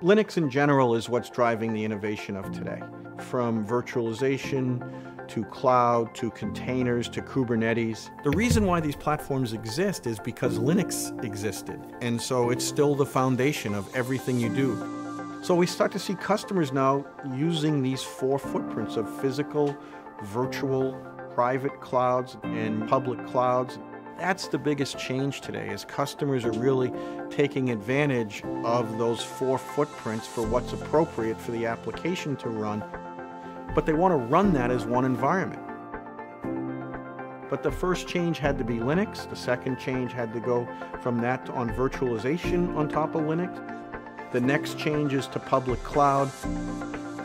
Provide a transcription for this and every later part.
Linux in general is what's driving the innovation of today. From virtualization to cloud to containers to Kubernetes. The reason why these platforms exist is because Linux existed. And so it's still the foundation of everything you do. So we start to see customers now using these four footprints of physical, virtual, private clouds, and public clouds. That's the biggest change today, is customers are really taking advantage of those four footprints for what's appropriate for the application to run, but they want to run that as one environment. But the first change had to be Linux. The second change had to go from that to on virtualization on top of Linux. The next change is to public cloud,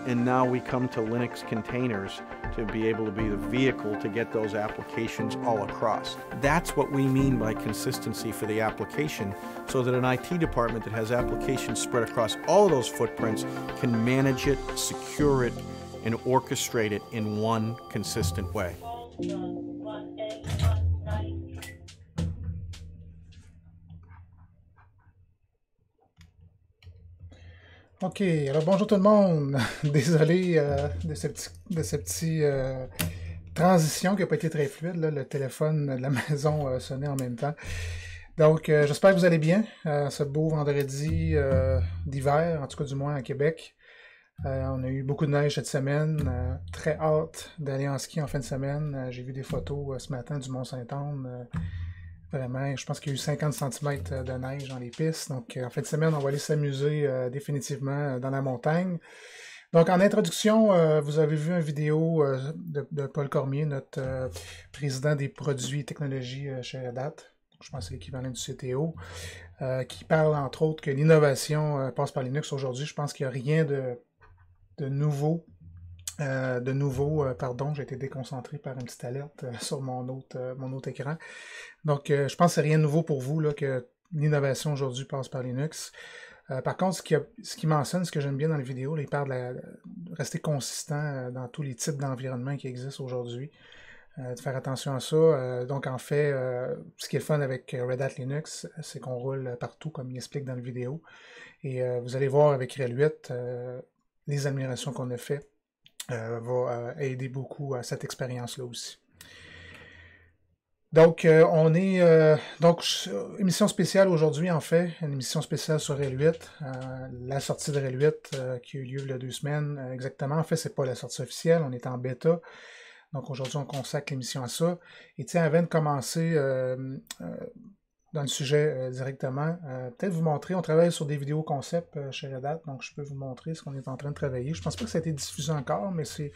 and now we come to Linux containers to be able to be the vehicle to get those applications all across. That's what we mean by consistency for the application, so that an IT department that has applications spread across all of those footprints can manage it, secure it, and orchestrate it in one consistent way. OK, alors bonjour tout le monde. Désolé de ce petit transition qui n'a pas été très fluide. Là. Le téléphone de la maison sonnait en même temps. Donc, j'espère que vous allez bien. Ce beau vendredi d'hiver, en tout cas du moins à Québec. On a eu beaucoup de neige cette semaine. Très hâte d'aller en ski en fin de semaine. J'ai vu des photos ce matin du Mont-Saint-Anne. Vraiment, je pense qu'il y a eu 50 cm de neige dans les pistes. Donc, en fin de semaine, on va aller s'amuser définitivement dans la montagne. Donc, en introduction, vous avez vu une vidéo de Paul Cormier, notre président des produits et technologies chez Red Hat. Je pense que c'est l'équivalent du CTO, qui parle entre autres que l'innovation passe par Linux aujourd'hui. Je pense qu'il n'y a rien de nouveau. Pardon, j'ai été déconcentré par une petite alerte sur mon autre écran. Donc, je pense que c'est rien de nouveau pour vous là, que l'innovation aujourd'hui passe par Linux. Par contre, ce qu'il mentionne, ce que j'aime bien dans les vidéos, là, il parle de rester consistant dans tous les types d'environnements qui existent aujourd'hui, de faire attention à ça. Donc, en fait, ce qui est le fun avec Red Hat Linux, c'est qu'on roule partout, comme il explique dans la vidéo. Et vous allez voir avec RHEL 8, les améliorations qu'on a faites va aider beaucoup à cette expérience-là aussi. Donc, on est émission spéciale aujourd'hui, en fait, une émission spéciale sur RHEL 8, la sortie de RHEL 8 qui a eu lieu il y a 2 semaines exactement. En fait, c'est pas la sortie officielle, on est en bêta. Donc, aujourd'hui, on consacre l'émission à ça. Et tiens, avant de commencer dans le sujet directement, peut-être vous montrer, on travaille sur des vidéos concept chez Red Hat, donc je peux vous montrer ce qu'on est en train de travailler. Je pense pas que ça a été diffusé encore, mais c'est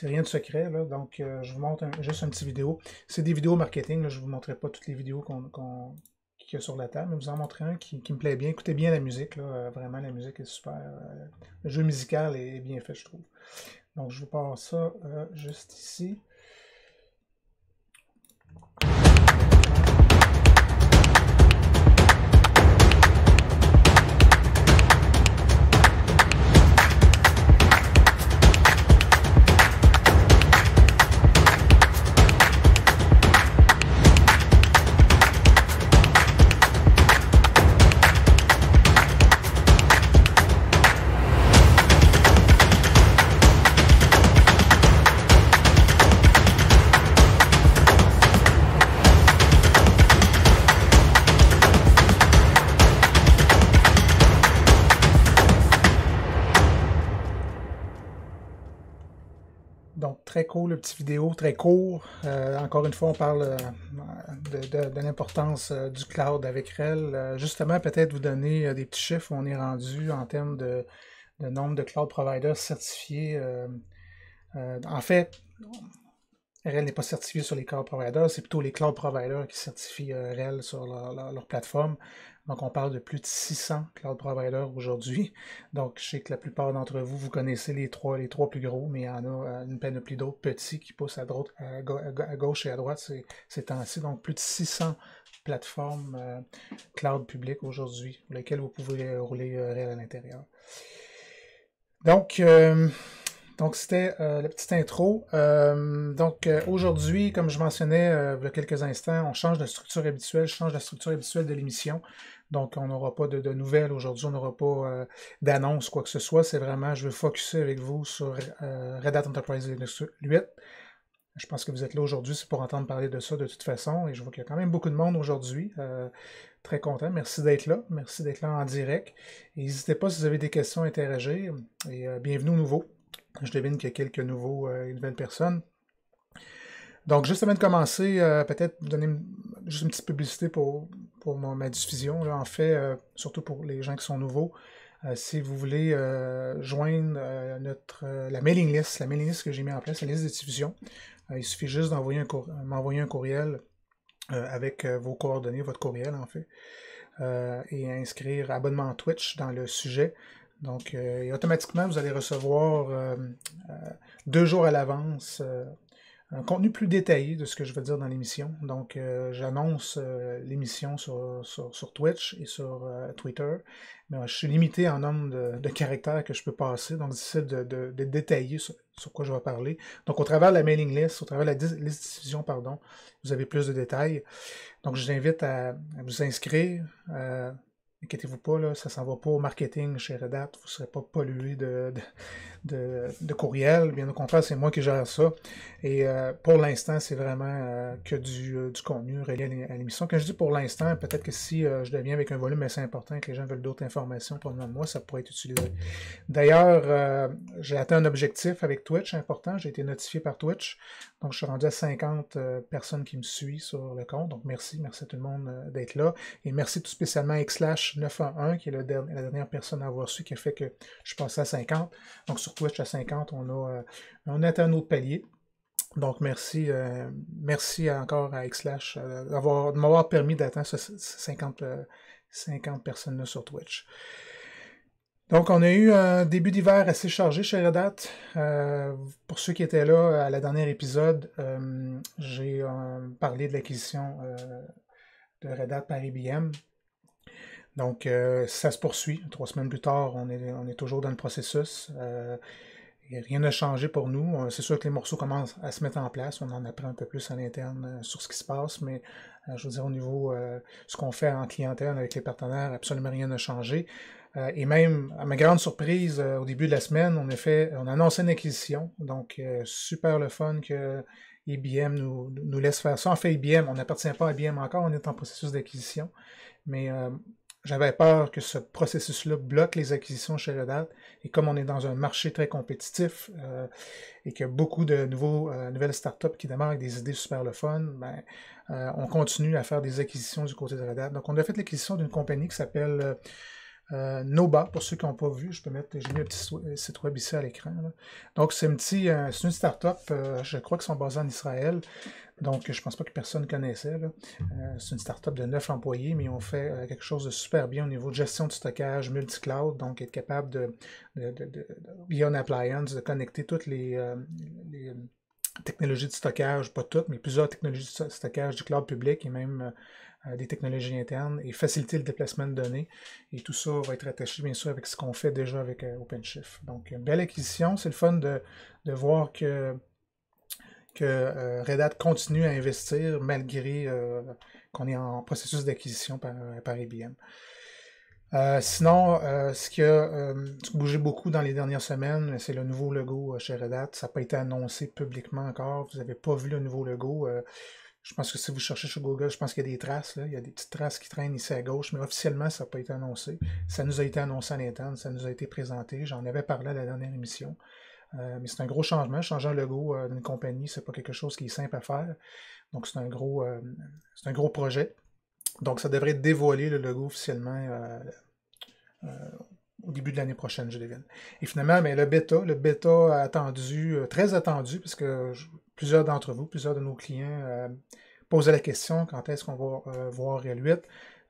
rien de secret, là. Donc je vous montre juste une petite vidéo. C'est des vidéos marketing, là. Je ne vous montrerai pas toutes les vidéos qu'il y a sur la table, mais vous en montrer un qui me plaît bien. Écoutez bien la musique, là. Vraiment la musique est super. Le jeu musical est bien fait, je trouve. Donc je vous passe ça juste ici. Très cool, le petit vidéo, très court. Encore une fois, on parle de l'importance du cloud avec RHEL. Justement, peut-être vous donner des petits chiffres où on est rendu en termes de nombre de cloud providers certifiés. En fait, RHEL n'est pas certifié sur les cloud providers, c'est plutôt les cloud providers qui certifient RHEL sur leur plateforme. Donc, on parle de plus de 600 cloud providers aujourd'hui. Donc, je sais que la plupart d'entre vous, vous connaissez les trois plus gros, mais il y en a une panoplie d'autres petits qui poussent à gauche et à droite ces temps-ci. Donc, plus de 600 plateformes cloud publiques aujourd'hui, pour lesquelles vous pouvez rouler RHEL à l'intérieur. Donc, c'était la petite intro. Aujourd'hui, comme je mentionnais il y a quelques instants, on change de structure habituelle, je change la structure habituelle de l'émission. Donc, on n'aura pas de nouvelles aujourd'hui, on n'aura pas d'annonce, quoi que ce soit. C'est vraiment, je veux focuser avec vous sur Red Hat Enterprise Linux 8. Je pense que vous êtes là aujourd'hui, c'est pour entendre parler de ça de toute façon. Et je vois qu'il y a quand même beaucoup de monde aujourd'hui. Très content. Merci d'être là. Merci d'être là en direct. Et n'hésitez pas si vous avez des questions à interagir. Et bienvenue aux nouveaux. Je devine qu'il y a quelques nouvelles personnes. Donc, juste avant de commencer, peut-être vous donner juste une petite publicité pour ma diffusion. Là, en fait, surtout pour les gens qui sont nouveaux. Si vous voulez joindre la mailing list que j'ai mis en place, la liste de diffusion, il suffit juste m'envoyer un courriel avec vos coordonnées, votre courriel en fait, et inscrire abonnement Twitch dans le sujet. Donc, et automatiquement, vous allez recevoir 2 jours à l'avance un contenu plus détaillé de ce que je vais dire dans l'émission. Donc, j'annonce l'émission sur Twitch et sur Twitter. Mais je suis limité en nombre de caractères que je peux passer, donc j'essaie de détailler sur quoi je vais parler. Donc, au travers de la mailing list, au travers de la liste de diffusion, pardon, vous avez plus de détails. Donc, je vous invite à vous inscrire. Inquiétez-vous pas, là, ça ne s'en va pas au marketing chez Red Hat. Vous ne serez pas pollué de courriel. Bien au contraire, c'est moi qui gère ça. Et pour l'instant, c'est vraiment que du contenu relié à l'émission. Quand je dis pour l'instant, peut-être que si je deviens avec un volume assez important et que les gens veulent d'autres informations pour le moment de moi, ça pourrait être utilisé. D'ailleurs, j'ai atteint un objectif avec Twitch important. J'ai été notifié par Twitch. Donc, je suis rendu à 50 personnes qui me suivent sur le compte. Donc, merci à tout le monde d'être là. Et merci tout spécialement à Xlash911, qui est la dernière personne à avoir su, qui a fait que je suis passé à 50. Donc, sur Twitch, à 50, on a atteint un autre palier. Donc, merci encore à Xlash de m'avoir permis d'atteindre ces 50 personnes-là sur Twitch. Donc, on a eu un début d'hiver assez chargé chez Red Hat. Pour ceux qui étaient là à la dernière épisode, j'ai parlé de l'acquisition de Red Hat par IBM. Donc, ça se poursuit. 3 semaines plus tard, on est toujours dans le processus. Rien n'a changé pour nous. C'est sûr que les morceaux commencent à se mettre en place. On en apprend un peu plus à l'interne sur ce qui se passe, mais je veux dire, au niveau ce qu'on fait en clientèle avec les partenaires, absolument rien n'a changé. Et même, à ma grande surprise, au début de la semaine, on a annoncé une acquisition. Donc, super le fun que IBM nous laisse faire ça. En fait, IBM, on n'appartient pas à IBM encore, on est en processus d'acquisition. Mais j'avais peur que ce processus-là bloque les acquisitions chez Red Hat. Et comme on est dans un marché très compétitif et qu'il y a beaucoup de nouvelles startups qui démarrent avec des idées super le fun, ben, on continue à faire des acquisitions du côté de Red Hat. Donc, on a fait l'acquisition d'une compagnie qui s'appelle Noba, pour ceux qui n'ont pas vu, j'ai mis un petit site web ici à l'écran. Donc, c'est une startup, je crois qu'ils sont basés en Israël. Donc, je ne pense pas que personne connaissait. C'est une startup de 9 employés, mais ils ont fait quelque chose de super bien au niveau de gestion de stockage multi-cloud, donc être capable via une appliance, de connecter toutes les technologies de stockage, pas toutes, mais plusieurs technologies de stockage du cloud public et même des technologies internes et faciliter le déplacement de données. Et tout ça va être attaché, bien sûr, avec ce qu'on fait déjà avec OpenShift. Donc, une belle acquisition. C'est le fun de voir que Red Hat continue à investir malgré qu'on est en processus d'acquisition par IBM. Sinon, ce qui a bougé beaucoup dans les dernières semaines, c'est le nouveau logo chez Red Hat. Ça n'a pas été annoncé publiquement encore. Vous n'avez pas vu le nouveau logo. Je pense que si vous cherchez sur Google, je pense qu'il y a des traces. Là. Il y a des petites traces qui traînent ici à gauche, mais officiellement, ça n'a pas été annoncé. Ça nous a été annoncé à l'interne, ça nous a été présenté. J'en avais parlé à la dernière émission. Mais c'est un gros changement. Changer un logo d'une compagnie, c'est pas quelque chose qui est simple à faire. Donc, c'est un gros projet. Donc, ça devrait dévoiler le logo officiellement au début de l'année prochaine, je devine. Et finalement, mais le bêta attendu, très attendu, parce que plusieurs d'entre vous, plusieurs de nos clients posaient la question quand est-ce qu'on va voir L8.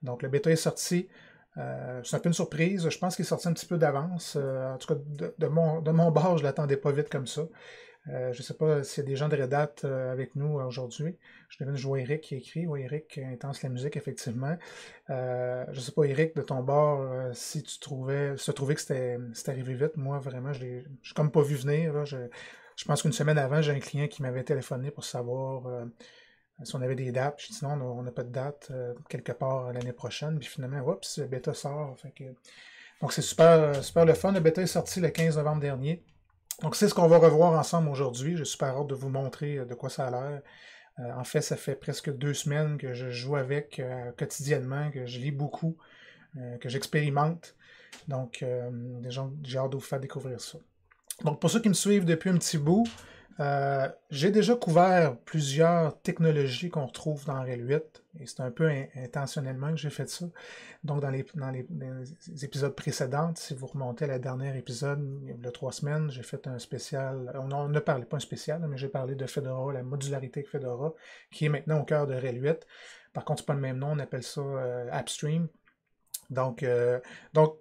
Donc, le bêta est sorti. C'est un peu une surprise. Je pense qu'il est sorti un petit peu d'avance. En tout cas, de mon bord, je ne l'attendais pas vite comme ça. Je ne sais pas s'il y a des gens de Red Hat avec nous aujourd'hui. Je vois Eric qui écrit. Oui, Eric, Intense la musique, effectivement. Je ne sais pas, Eric, de ton bord, si tu trouvais que c'était arrivé vite. Moi, vraiment, je n'ai comme pas vu venir. Là. Je pense qu'une semaine avant, j'ai un client qui m'avait téléphoné pour savoir si on avait des dates. Je dis non, on n'a pas de date quelque part l'année prochaine. Puis finalement, oups, le bêta sort. Fait que... Donc c'est super, super le fun. Le bêta est sorti le 15 novembre dernier. Donc c'est ce qu'on va revoir ensemble aujourd'hui. J'ai super hâte de vous montrer de quoi ça a l'air. En fait, ça fait presque 2 semaines que je joue avec quotidiennement, que je lis beaucoup, que j'expérimente. Donc, j'ai hâte de vous faire découvrir ça. Donc, pour ceux qui me suivent depuis un petit bout, j'ai déjà couvert plusieurs technologies qu'on retrouve dans Rail 8, et c'est un peu intentionnellement que j'ai fait ça. Donc, dans les épisodes précédents, si vous remontez à la dernière épisode, il y a 3 semaines, j'ai fait un spécial, on ne parlait pas un spécial, mais j'ai parlé de Fedora, la modularité de Fedora, qui est maintenant au cœur de Rail 8. Par contre, c'est pas le même nom, on appelle ça AppStream. Donc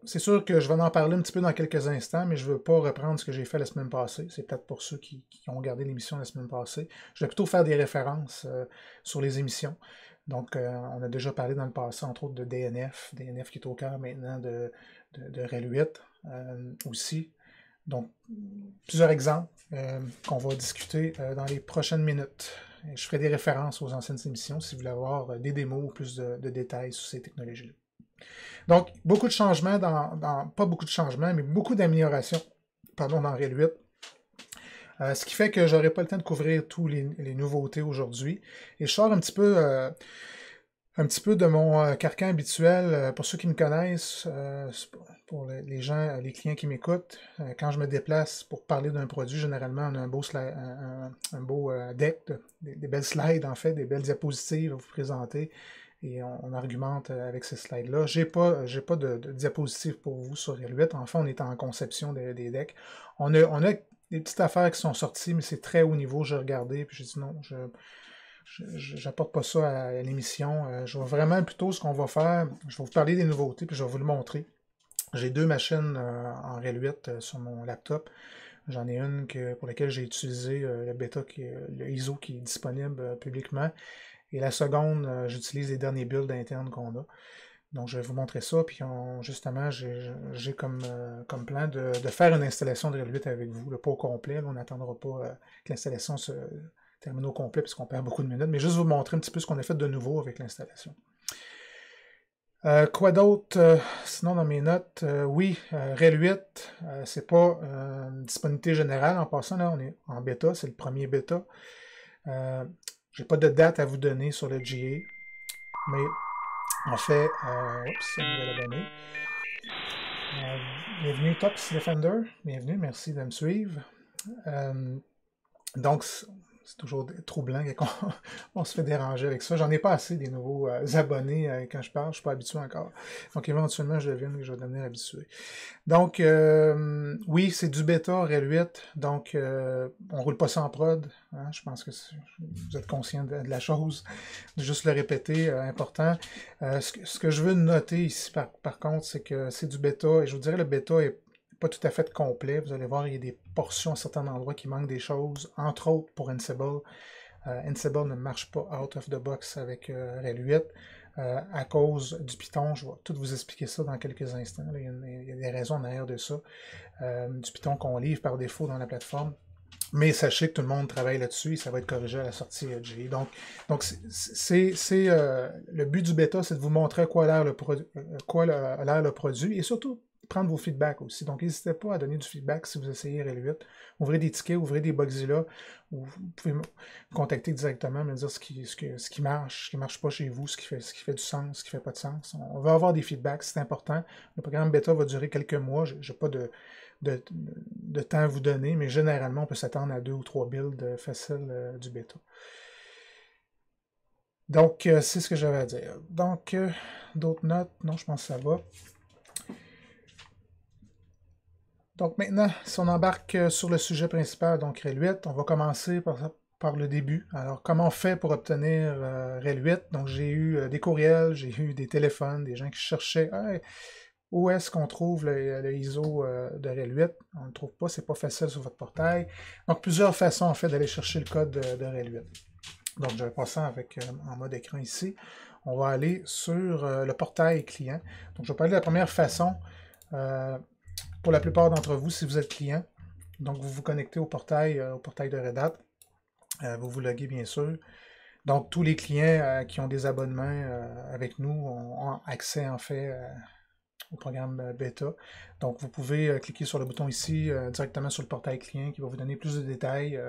c'est sûr que je vais en parler un petit peu dans quelques instants, mais je ne veux pas reprendre ce que j'ai fait la semaine passée. C'est peut-être pour ceux qui ont regardé l'émission la semaine passée. Je vais plutôt faire des références sur les émissions. Donc, on a déjà parlé dans le passé, entre autres, de DNF qui est au cœur maintenant de Rail 8 aussi. Donc, plusieurs exemples qu'on va discuter dans les prochaines minutes. Je ferai des références aux anciennes émissions si vous voulez avoir des démos ou plus de détails sur ces technologies-là. Donc, beaucoup de changements, pas beaucoup de changements, mais beaucoup d'améliorations dans Rail 8. Ce qui fait que je n'aurai pas le temps de couvrir tous les nouveautés aujourd'hui. Et je sors un petit peu de mon carcan habituel. Pour ceux qui me connaissent, pour les gens, les clients qui m'écoutent, quand je me déplace pour parler d'un produit, généralement, on a un beau deck, des belles slides, en fait, des belles diapositives à vous présenter. Et on argumente avec ces slides-là. J'ai pas de diapositives pour vous sur Rail 8. Enfin, on est en conception des decks. On a des petites affaires qui sont sorties, mais c'est très haut niveau. J'ai regardé, puis j'ai dit non, j'apporte pas ça à l'émission. Je vais vraiment plutôt ce qu'on va faire. Je vais vous parler des nouveautés, puis je vais vous le montrer. J'ai 2 machines en Rail 8 sur mon laptop. J'en ai une pour laquelle j'ai utilisé le bêta, le ISO qui est disponible publiquement. Et la seconde, j'utilise les derniers builds internes qu'on a. Donc, je vais vous montrer ça. Puis, justement, j'ai comme plan de faire une installation de Rail 8 avec vous. Pas au complet. Là, on n'attendra pas que l'installation se termine au complet puisqu'on perd beaucoup de minutes. Mais juste vous montrer un petit peu ce qu'on a fait de nouveau avec l'installation. Quoi d'autre? Sinon, dans mes notes, oui, Rail 8, c'est pas disponibilité générale. En passant, là, on est en bêta. C'est le premier bêta. J'ai pas de date à vous donner sur le GA, mais en fait, oups, un nouvel abonné. Bienvenue Tops Defender, bienvenue, merci de me suivre. Donc, c'est toujours troublant qu'on se fait déranger avec ça. J'en ai pas assez des nouveaux abonnés quand je parle, je suis pas habitué encore. Donc, éventuellement, je vais devenir habitué. Donc, oui, c'est du bêta Rail 8, donc on roule pas ça en prod. Hein, je pense que vous êtes conscient de la chose. De juste le répéter, important. Ce que je veux noter ici, par contre, c'est que c'est du bêta, et je vous dirais le bêta est pas tout à fait complet. Vous allez voir, il y a des portions à certains endroits qui manquent des choses, entre autres pour Ansible. Ansible ne marche pas out of the box avec Rail 8 à cause du Python. Je vais tout vous expliquer ça dans quelques instants. Là, il y a des raisons derrière de ça. Du Python qu'on livre par défaut dans la plateforme. Mais sachez que tout le monde travaille là-dessus et ça va être corrigé à la sortie GE. Donc le but du bêta, c'est de vous montrer à quoi a l'air le produit et surtout prendre vos feedbacks aussi. Donc, n'hésitez pas à donner du feedback si vous essayez Rail 8. Ouvrez des tickets, ouvrez des Bugzilla, ou vous pouvez me contacter directement, me dire ce qui marche pas chez vous, ce qui fait du sens, ce qui fait pas de sens. On va avoir des feedbacks, c'est important. Le programme bêta va durer quelques mois. Je n'ai pas de temps à vous donner, mais généralement, on peut s'attendre à 2 ou 3 builds faciles du bêta. Donc, c'est ce que j'avais à dire. Donc, d'autres notes? Non, je pense que ça va. Donc maintenant, si on embarque sur le sujet principal, donc Rail 8, on va commencer par le début. Alors, comment on fait pour obtenir Rail 8? Donc, j'ai eu des courriels, j'ai eu des téléphones, des gens qui cherchaient hey, où est-ce qu'on trouve le ISO de Rail 8? On ne le trouve pas, c'est pas facile sur votre portail. Donc, plusieurs façons en fait d'aller chercher le code de Rail 8. Donc, je vais passer en mode écran ici. On va aller sur le portail client. Donc, je vais parler de la première façon. Pour la plupart d'entre vous, si vous êtes client, donc vous vous connectez au portail de Red Hat. Vous vous loguez bien sûr. Donc, tous les clients qui ont des abonnements avec nous ont accès, en fait, au programme bêta. Donc, vous pouvez cliquer sur le bouton ici, directement sur le portail client, qui va vous donner plus de détails,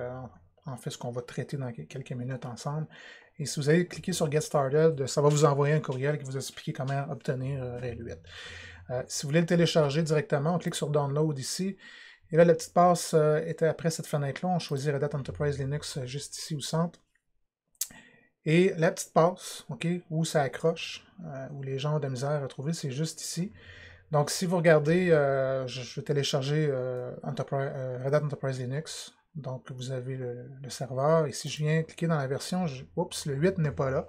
en fait, ce qu'on va traiter dans quelques minutes ensemble. Et si vous allez cliquer sur Get Started, ça va vous envoyer un courriel qui vous explique comment obtenir Rail 8. Si vous voulez le télécharger directement, on clique sur Download ici. Et là, la petite passe était après cette fenêtre-là. On choisit Red Hat Enterprise Linux juste ici au centre. Et la petite passe, OK, où ça accroche, où les gens ont de la misère à trouver, c'est juste ici. Donc, si vous regardez, je vais télécharger Red Hat Enterprise Linux. Donc, vous avez le serveur. Et si je viens cliquer dans la version, oups, le 8 n'est pas là.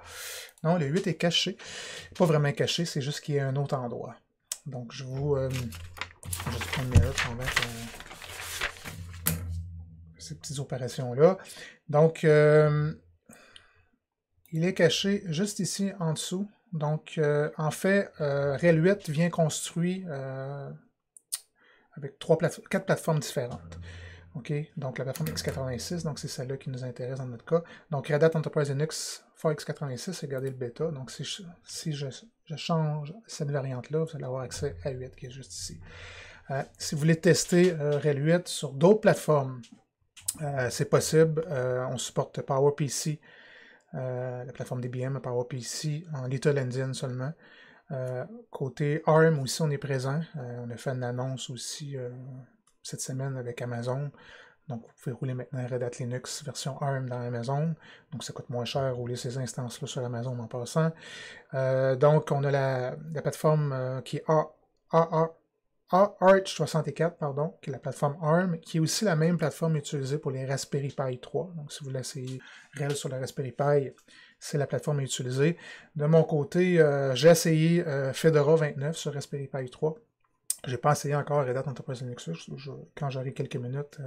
Non, le 8 est caché. Pas vraiment caché, c'est juste qu'il y a un autre endroit. Donc, je vais juste prendre Mirror pendant ces petites opérations-là. Donc, il est caché juste ici en dessous. Donc, en fait, Rail 8 vient construit avec 4 plateformes différentes. OK? Donc, la plateforme x86, donc c'est celle-là qui nous intéresse dans notre cas. Donc, Red Hat Enterprise Linux for x86, regardez le bêta. Donc, si je change cette variante-là, vous allez avoir accès à 8 qui est juste ici. Si vous voulez tester Rail 8 sur d'autres plateformes, c'est possible. On supporte PowerPC, la plateforme DBM, PowerPC en Little Endian seulement. Côté ARM aussi, on est présent. On a fait une annonce aussi cette semaine avec Amazon. Donc, vous pouvez rouler maintenant Red Hat Linux version ARM dans Amazon. Donc, ça coûte moins cher rouler ces instances-là sur Amazon en passant. Donc, on a la plateforme qui est Arch 64, pardon, qui est la plateforme ARM, qui est aussi la même plateforme utilisée pour les Raspberry Pi 3. Donc, si vous voulez essayer Rail sur la Raspberry Pi, c'est la plateforme utilisée. De mon côté, j'ai essayé Fedora 29 sur Raspberry Pi 3. Je n'ai pas essayé encore Red Hat Enterprise Linux. Quand j'aurai quelques minutes,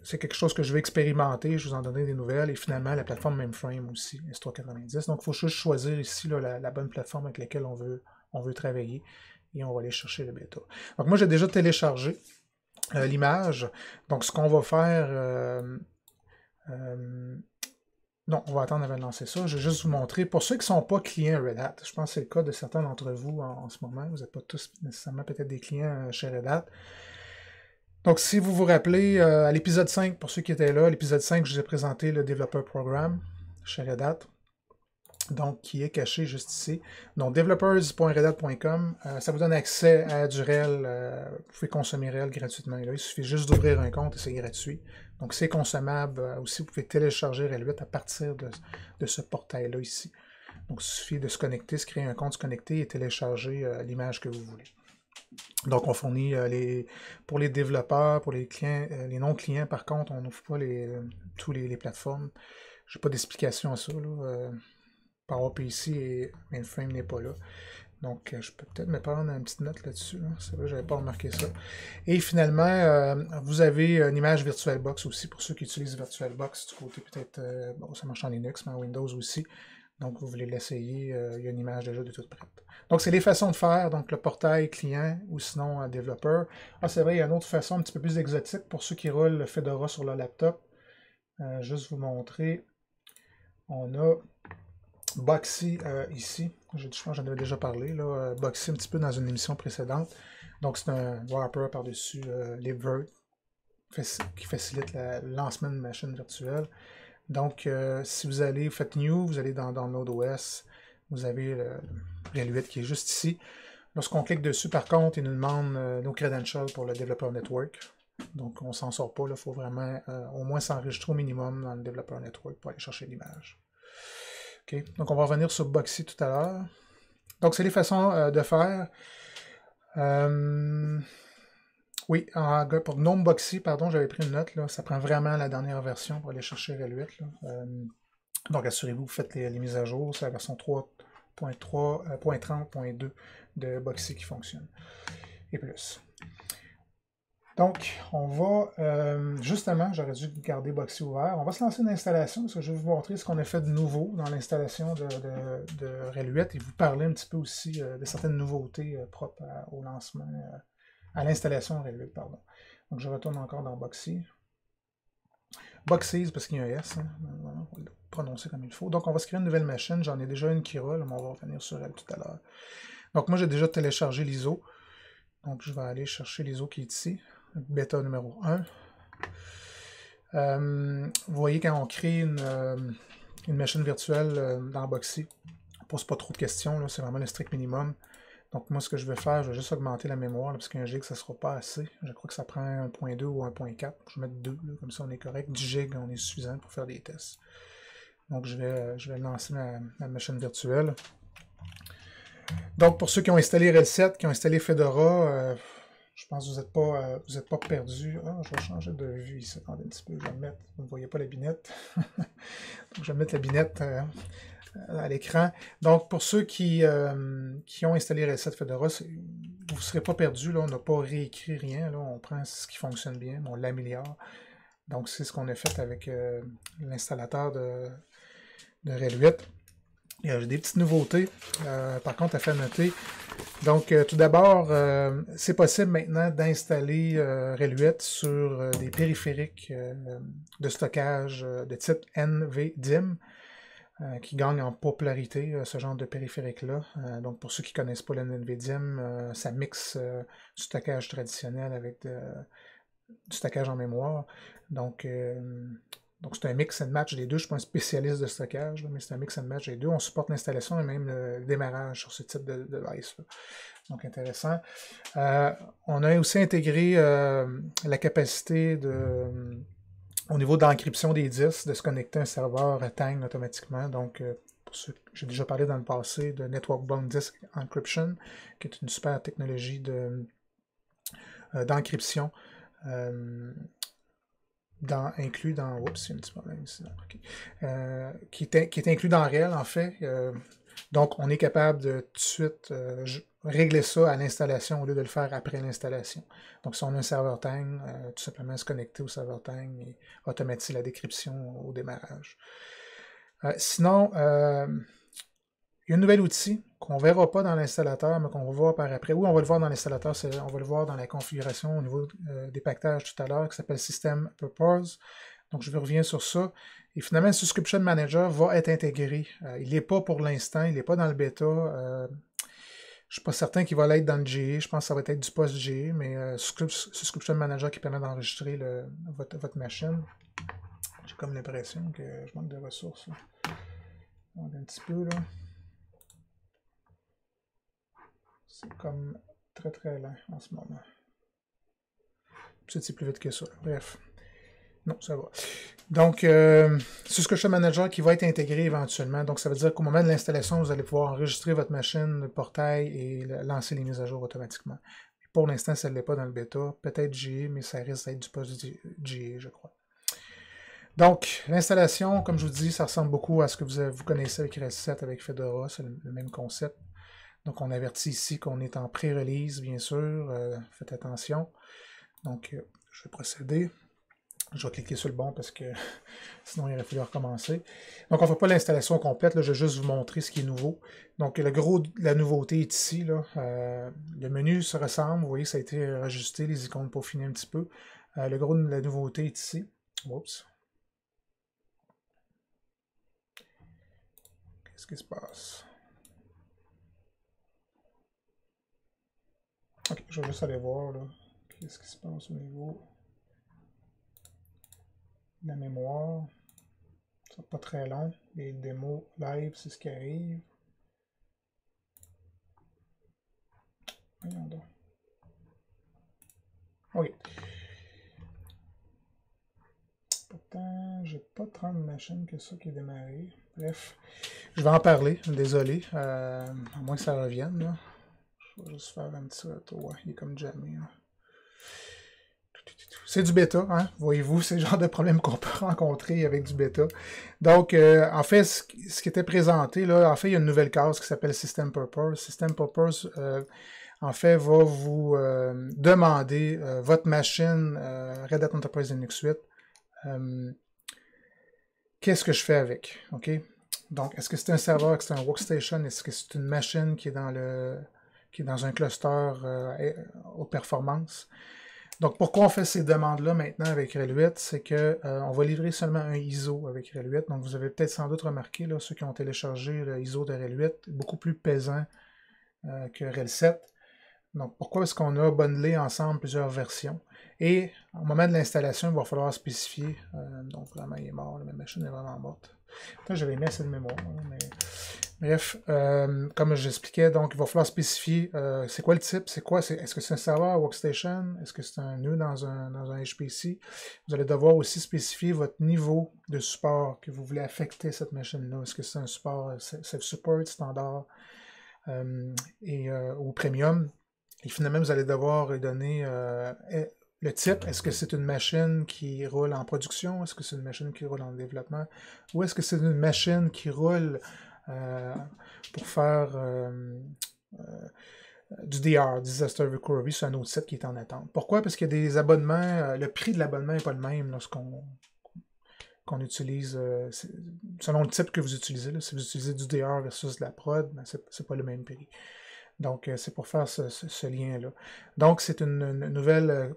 c'est quelque chose que je vais expérimenter. Je vous en donnerai des nouvelles. Et finalement, la plateforme Mainframe aussi, S390. Donc, il faut juste choisir ici là, la bonne plateforme avec laquelle on veut travailler. Et on va aller chercher le bêta. Donc, moi, j'ai déjà téléchargé l'image. Donc, ce qu'on va faire... non, on va attendre avant de lancer ça. Je vais juste vous montrer. Pour ceux qui ne sont pas clients Red Hat, je pense que c'est le cas de certains d'entre vous en ce moment. Vous n'êtes pas tous nécessairement peut-être des clients chez Red Hat. Donc, si vous vous rappelez, à l'épisode 5, pour ceux qui étaient là, l'épisode 5, je vous ai présenté le Developer Program chez Red Hat. Donc, qui est caché juste ici. Donc, developers.redhat.com, ça vous donne accès à du RHEL. Vous pouvez consommer RHEL gratuitement. Là, il suffit juste d'ouvrir un compte et c'est gratuit. Donc, c'est consommable. Aussi, vous pouvez télécharger RHEL 8 à partir de ce portail-là ici. Donc, il suffit de se connecter, se créer un compte, se connecter et télécharger l'image que vous voulez. Donc, on fournit pour les développeurs, pour les clients, les non-clients, par contre, on n'ouvre pas toutes les plateformes. Je n'ai pas d'explication à ça, là. PowerPC et Mainframe n'est pas là. Donc, je peux peut-être me prendre une petite note là-dessus. Là. C'est vrai, je n'avais pas remarqué ça. Et finalement, vous avez une image VirtualBox aussi, pour ceux qui utilisent VirtualBox du côté peut-être, bon, ça marche en Linux, mais en Windows aussi. Donc, vous voulez l'essayer, il y a une image déjà de toute prête. Donc, c'est les façons de faire, donc le portail client ou sinon développeur. Ah, c'est vrai, il y a une autre façon un petit peu plus exotique pour ceux qui roulent Fedora sur leur laptop. Juste vous montrer. On a Boxy ici, je pense que j'en avais déjà parlé, là, Boxy un petit peu dans une émission précédente. Donc c'est un wrapper par-dessus libvirt qui facilite le lancement d'une machine virtuelle. Donc si vous faites New, vous allez dans Download OS, vous avez le Rail 8 qui est juste ici. Lorsqu'on clique dessus, par contre, il nous demande nos credentials pour le Developer Network. Donc on s'en sort pas, il faut vraiment au moins s'enregistrer au minimum dans le Developer Network pour aller chercher l'image. Okay. Donc, on va revenir sur Boxy tout à l'heure. Donc, c'est les façons de faire. Oui, pour GNOME Boxy, pardon, j'avais pris une note. Là, ça prend vraiment la dernière version pour aller chercher Rail 8. Donc, assurez-vous que vous faites les mises à jour. C'est la version 3.30.2 de Boxy qui fonctionne. Et plus. Donc, on va, justement, j'aurais dû garder Boxy ouvert. On va se lancer une installation, parce que je vais vous montrer ce qu'on a fait de nouveau dans l'installation de Rail 8 et vous parler un petit peu aussi de certaines nouveautés propres au lancement, à l'installation Rail 8, pardon. Donc, je retourne encore dans Boxy. Boxies, parce qu'il y a un S, hein. Voilà, prononcer comme il faut. Donc, on va se créer une nouvelle machine. J'en ai déjà une qui roule, mais on va revenir sur elle tout à l'heure. Donc, moi, j'ai déjà téléchargé l'ISO. Donc, je vais aller chercher l'ISO qui est ici. Bêta numéro 1. Vous voyez, quand on crée une machine virtuelle dans Boxy, on ne pose pas trop de questions. C'est vraiment le strict minimum. Donc, moi, ce que je vais faire, je vais juste augmenter la mémoire, là, parce qu'un gig, ça ne sera pas assez. Je crois que ça prend 1.2 ou 1.4. Je vais mettre 2, là, comme ça, on est correct. 10 gigs, on est suffisant pour faire des tests. Donc, je vais lancer ma machine virtuelle. Donc, pour ceux qui ont installé Red 7, qui ont installé Fedora, je pense que vous n'êtes pas perdus. Ah, je vais changer de vue ici. Attendez un petit peu, je vais mettre. Vous ne voyez pas la binette. Donc, je vais mettre la binette à l'écran. Donc, pour ceux qui ont installé Red 7 Fedora, vous ne serez pas perdus. Là, on n'a pas réécrit rien. Là, on prend ce qui fonctionne bien, on l'améliore. Donc, c'est ce qu'on a fait avec l'installateur de Red 8. J'ai des petites nouveautés, par contre, à faire noter. Donc, tout d'abord, c'est possible maintenant d'installer Red 8 sur des périphériques de stockage de type NVDIMM, qui gagnent en popularité, ce genre de périphérique-là. Donc, pour ceux qui ne connaissent pas le NVDIMM, ça mixe du stockage traditionnel avec du stockage en mémoire. Donc, c'est un mix and match des deux. Je ne suis pas un spécialiste de stockage, mais c'est un mix and match des deux. On supporte l'installation et même le démarrage sur ce type de device-là. Donc, intéressant. On a aussi intégré la capacité au niveau d'encryption des disques, de se connecter à un serveur Tang automatiquement. Donc, j'ai déjà parlé dans le passé de Network Bound Disk Encryption, qui est une super technologie d'encryption. Inclus dans... Oups, il y a un petit problème ici. Okay. Qui est inclus dans RHEL, en fait. Donc, on est capable de tout de suite régler ça à l'installation au lieu de le faire après l'installation. Donc, si on a un serveur Tang, tout simplement se connecter au serveur Tang et automatiser la décryption au démarrage. Sinon, il y a un nouvel outil qu'on ne verra pas dans l'installateur, mais qu'on va voir par après. Oui, on va le voir dans l'installateur, on va le voir dans la configuration au niveau des packages tout à l'heure, qui s'appelle System Purpose. Donc, je reviens sur ça. Et finalement, le Subscription Manager va être intégré. Il n'est pas pour l'instant, il n'est pas dans le bêta. Je ne suis pas certain qu'il va l'être dans le GE. Je pense que ça va être du post-GE, mais Subscription Manager qui permet d'enregistrer votre machine. J'ai comme l'impression que je manque de ressources. On va un petit peu, là. C'est comme très très lent en ce moment. C'est plus vite que ça. Bref. Non, ça va. Donc, Subscription Manager qui va être intégré éventuellement. Donc, ça veut dire qu'au moment de l'installation, vous allez pouvoir enregistrer votre machine, le portail et lancer les mises à jour automatiquement. Pour l'instant, ça ne l'est pas dans le bêta. Peut-être GE, mais ça risque d'être du post-GE, je crois. Donc, l'installation, comme je vous dis, ça ressemble beaucoup à ce que vous connaissez avec Red 7, avec Fedora. C'est le même concept. Donc, on avertit ici qu'on est en pré-release, bien sûr. Faites attention. Donc, je vais procéder. Je vais cliquer sur le bon parce que sinon, il aurait fallu recommencer. Donc, on ne fait pas l'installation complète. Là, je vais juste vous montrer ce qui est nouveau. Donc, le gros de la nouveauté est ici. Là. Le menu se ressemble. Vous voyez, ça a été ajusté, les icônes pour finir un petit peu. Le gros de la nouveauté est ici. Oups. Qu'est-ce qui se passe? Ok, je vais juste aller voir là. Qu'est-ce qui se passe au niveau de la mémoire. Ça pas très long. Les démos live, c'est ce qui arrive. Voyons donc. Ok. Pourtant, j'ai pas tant de machines que ça qui est démarré. Bref, je vais en parler, désolé. À moins que ça revienne. Là. Je vais juste faire un petit retour. Ouais, il est comme jamais. C'est du bêta, hein? Voyez-vous, c'est le genre de problème qu'on peut rencontrer avec du bêta. Donc, en fait, ce qui était présenté, là, en fait, il y a une nouvelle case qui s'appelle System Purpose. System Purpose, en fait, va vous demander votre machine Red Hat Enterprise Linux 8. Qu'est-ce que je fais avec? OK? Donc, est-ce que c'est un serveur, est-ce que c'est un workstation? Est-ce que c'est une machine qui est dans un cluster haute performance? Donc, pourquoi on fait ces demandes-là maintenant avec RHEL 8? C'est qu'on on va livrer seulement un ISO avec RHEL 8. Donc, vous avez peut-être sans doute remarqué, là, ceux qui ont téléchargé le ISO de RHEL 8, beaucoup plus pesant que RHEL 7. Donc, pourquoi est-ce qu'on a bundlé ensemble plusieurs versions? Et au moment de l'installation, il va falloir spécifier. Donc, vraiment, il est mort, ma machine est vraiment morte. J'avais mis assez de mémoire, mais... Bref, comme j'expliquais, donc il va falloir spécifier c'est quoi le type, c'est quoi, est-ce que c'est un serveur workstation, est-ce que c'est un nœud dans un HPC. Vous allez devoir aussi spécifier votre niveau de support que vous voulez affecter cette machine-là. Est-ce que c'est un support self-support, standard ou premium. Et finalement, vous allez devoir donner le type. Est-ce que c'est une machine qui roule en production? Est-ce que c'est une machine qui roule en développement? Ou est-ce que c'est une machine qui roule pour faire du DR, Disaster Recovery, c'est un autre site qui est en attente. Pourquoi? Parce qu'il y a des abonnements, le prix de l'abonnement n'est pas le même lorsqu'on utilise, selon le type que vous utilisez. Là, si vous utilisez du DR versus de la prod, ben c'est pas le même prix. Donc, c'est pour faire ce lien-là. Donc, c'est une nouvelle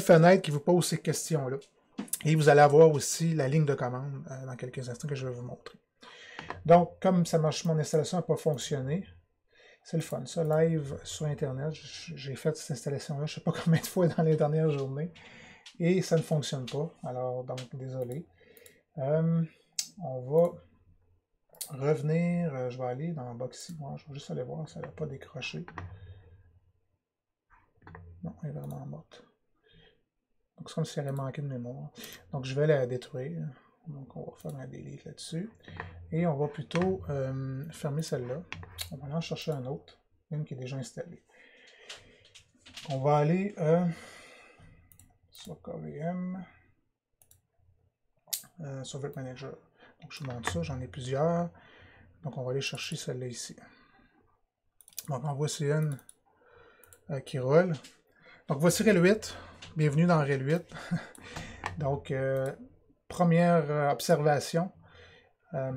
fenêtre qui vous pose ces questions-là. Et vous allez avoir aussi la ligne de commande dans quelques instants que je vais vous montrer. Donc, comme mon installation n'a pas fonctionné, c'est le fun. Ça, live sur Internet, j'ai fait cette installation-là, je ne sais pas combien de fois dans les dernières journées, et ça ne fonctionne pas. Alors, donc, désolé. On va revenir, je vais aller dans Boxy. Moi, je vais juste aller voir si elle n'a pas décroché. Non, elle est vraiment morte. Donc, c'est comme si elle avait manqué de mémoire. Donc, je vais la détruire. Donc, on va faire un delete là-dessus. Et on va plutôt fermer celle-là. On va aller en chercher un autre, une qui est déjà installée. On va aller sur KVM, sur Web Manager. Donc, je vous montre ça, j'en ai plusieurs. Donc, on va aller chercher celle-là ici. Donc, en voici une qui roule. Donc, voici RHEL 8. Bienvenue dans RHEL 8. Donc, première observation. Eh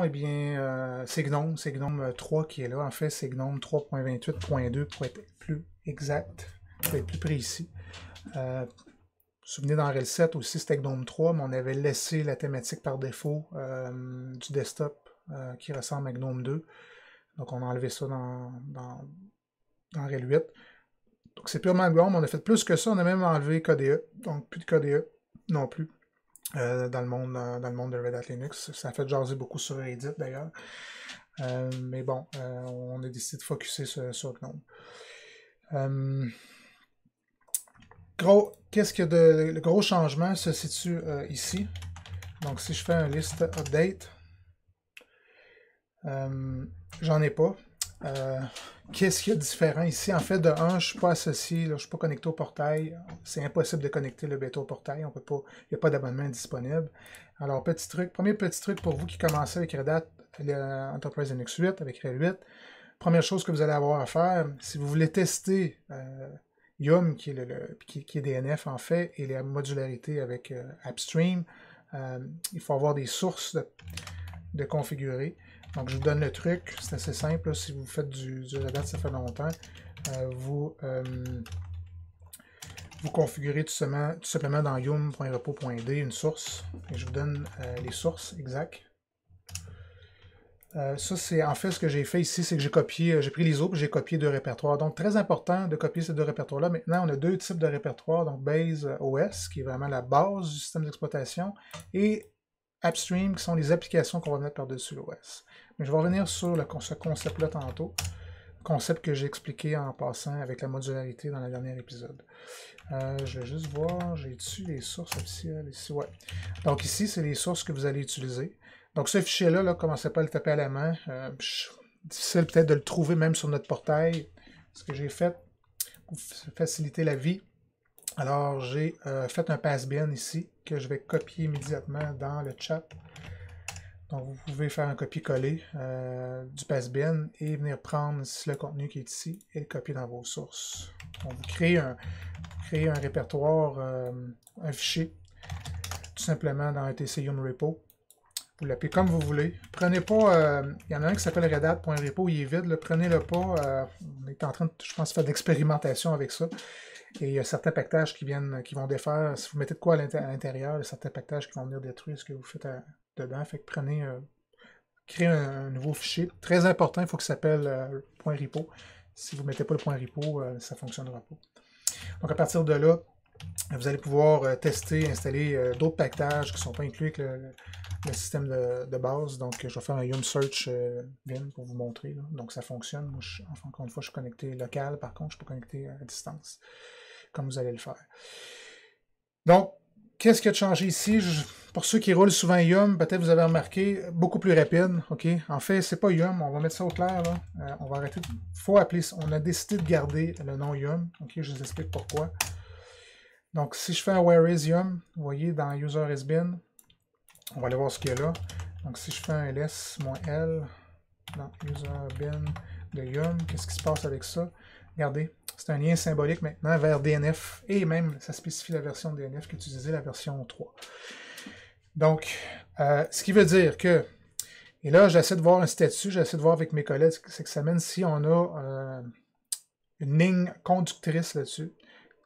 bien, c'est GNOME. C'est GNOME 3 qui est là. En fait, c'est GNOME 3.28.2 pour être plus exact, pour être plus précis. Vous vous souvenez, dans RHEL 7 aussi, c'était GNOME 3, mais on avait laissé la thématique par défaut du desktop qui ressemble à GNOME 2. Donc, on a enlevé ça dans RHEL 8. Donc, c'est purement GNOME. On a fait plus que ça. On a même enlevé KDE. Donc, plus de KDE non plus dans le monde de Red Hat Linux. Ça a fait jaser beaucoup sur Reddit, d'ailleurs. Mais bon, on a décidé de focusser sur GNOME. Qu'est-ce que le gros changement se situe ici. Donc, si je fais un list update, j'en ai pas. Qu'est-ce qu'il y a de différent ici? En fait, de 1, je ne suis pas associé, là, je ne suis pas connecté au portail. C'est impossible de connecter le bêta au portail. On peut pas, il n'y a pas d'abonnement disponible. Alors, premier petit truc pour vous qui commencez avec Red Hat Enterprise Linux 8, avec RHEL 8. Première chose que vous allez avoir à faire, si vous voulez tester Yum, qui est DNF en fait, et la modularité avec AppStream, il faut avoir des sources de configurer. Donc, je vous donne le truc, c'est assez simple. Là, si vous faites du Red Hat, ça fait longtemps. Vous configurez tout simplement dans yum.repo.d une source. Et je vous donne les sources exactes. Ça, c'est en fait ce que j'ai fait ici, c'est que j'ai pris l'ISO et j'ai copié 2 répertoires. Donc, très important de copier ces 2 répertoires-là. Maintenant, on a 2 types de répertoires. Donc, Base OS, qui est vraiment la base du système d'exploitation, et AppStream, qui sont les applications qu'on va mettre par-dessus l'OS. Mais je vais revenir sur ce concept-là tantôt. Concept que j'ai expliqué en passant avec la modularité dans le dernier épisode. Je vais juste voir, j'ai-tu les sources officielles ici? Ouais. Donc ici, c'est les sources que vous allez utiliser. Donc ce fichier-là, commencez pas à le taper à la main. Difficile peut-être de le trouver même sur notre portail. Ce que j'ai fait pour faciliter la vie. Alors j'ai fait un pass-bin ici que je vais copier immédiatement dans le chat. Donc vous pouvez faire un copier-coller du pass-bin et venir prendre le contenu qui est ici et le copier dans vos sources. Donc vous créez un répertoire, un fichier, tout simplement dans un TC Yum Repo. Vous l'appelez comme vous voulez. Prenez pas... il y en a un qui s'appelle Redhat.repo, il est vide. Prenez-le pas. On est en train de, je pense, faire de l'expérimentation avec ça. Et il y a certains packages qui vont défaire. Si vous mettez de quoi à l'intérieur, il y a certains packages qui vont venir détruire ce que vous faites dedans. Fait que créez un nouveau fichier. Très important, il faut qu'il s'appelle .repo. Si vous ne mettez pas le .repo, ça ne fonctionnera pas. Donc à partir de là, vous allez pouvoir tester, installer d'autres packages qui ne sont pas inclus avec le système de base. Donc je vais faire un Yum Search Vim pour vous montrer. Là. Donc ça fonctionne. Moi, encore une fois, je suis connecté local. Par contre, je ne suis pas connecté à distance, comme vous allez le faire. Donc, qu'est-ce qui a changé ici? Pour ceux qui roulent souvent Yum, peut-être vous avez remarqué, beaucoup plus rapide. Ok. En fait, c'est pas Yum, on va mettre ça au clair. Là. On va arrêter. Faut appeler ça. On a décidé de garder le nom Yum. Ok, je vous explique pourquoi. Donc, si je fais un Where is Yum, vous voyez dans User has been, on va aller voir ce qu'il y a là. Donc, si je fais un ls-l dans User bin de Yum, qu'est-ce qui se passe avec ça? Regardez, c'est un lien symbolique maintenant vers DNF et même ça spécifie la version de DNF qu'utilisait la version 3. Donc, ce qui veut dire que, et là, j'essaie de voir un statut, j'essaie de voir avec mes collègues, c'est que ça mène si on a une ligne conductrice là-dessus.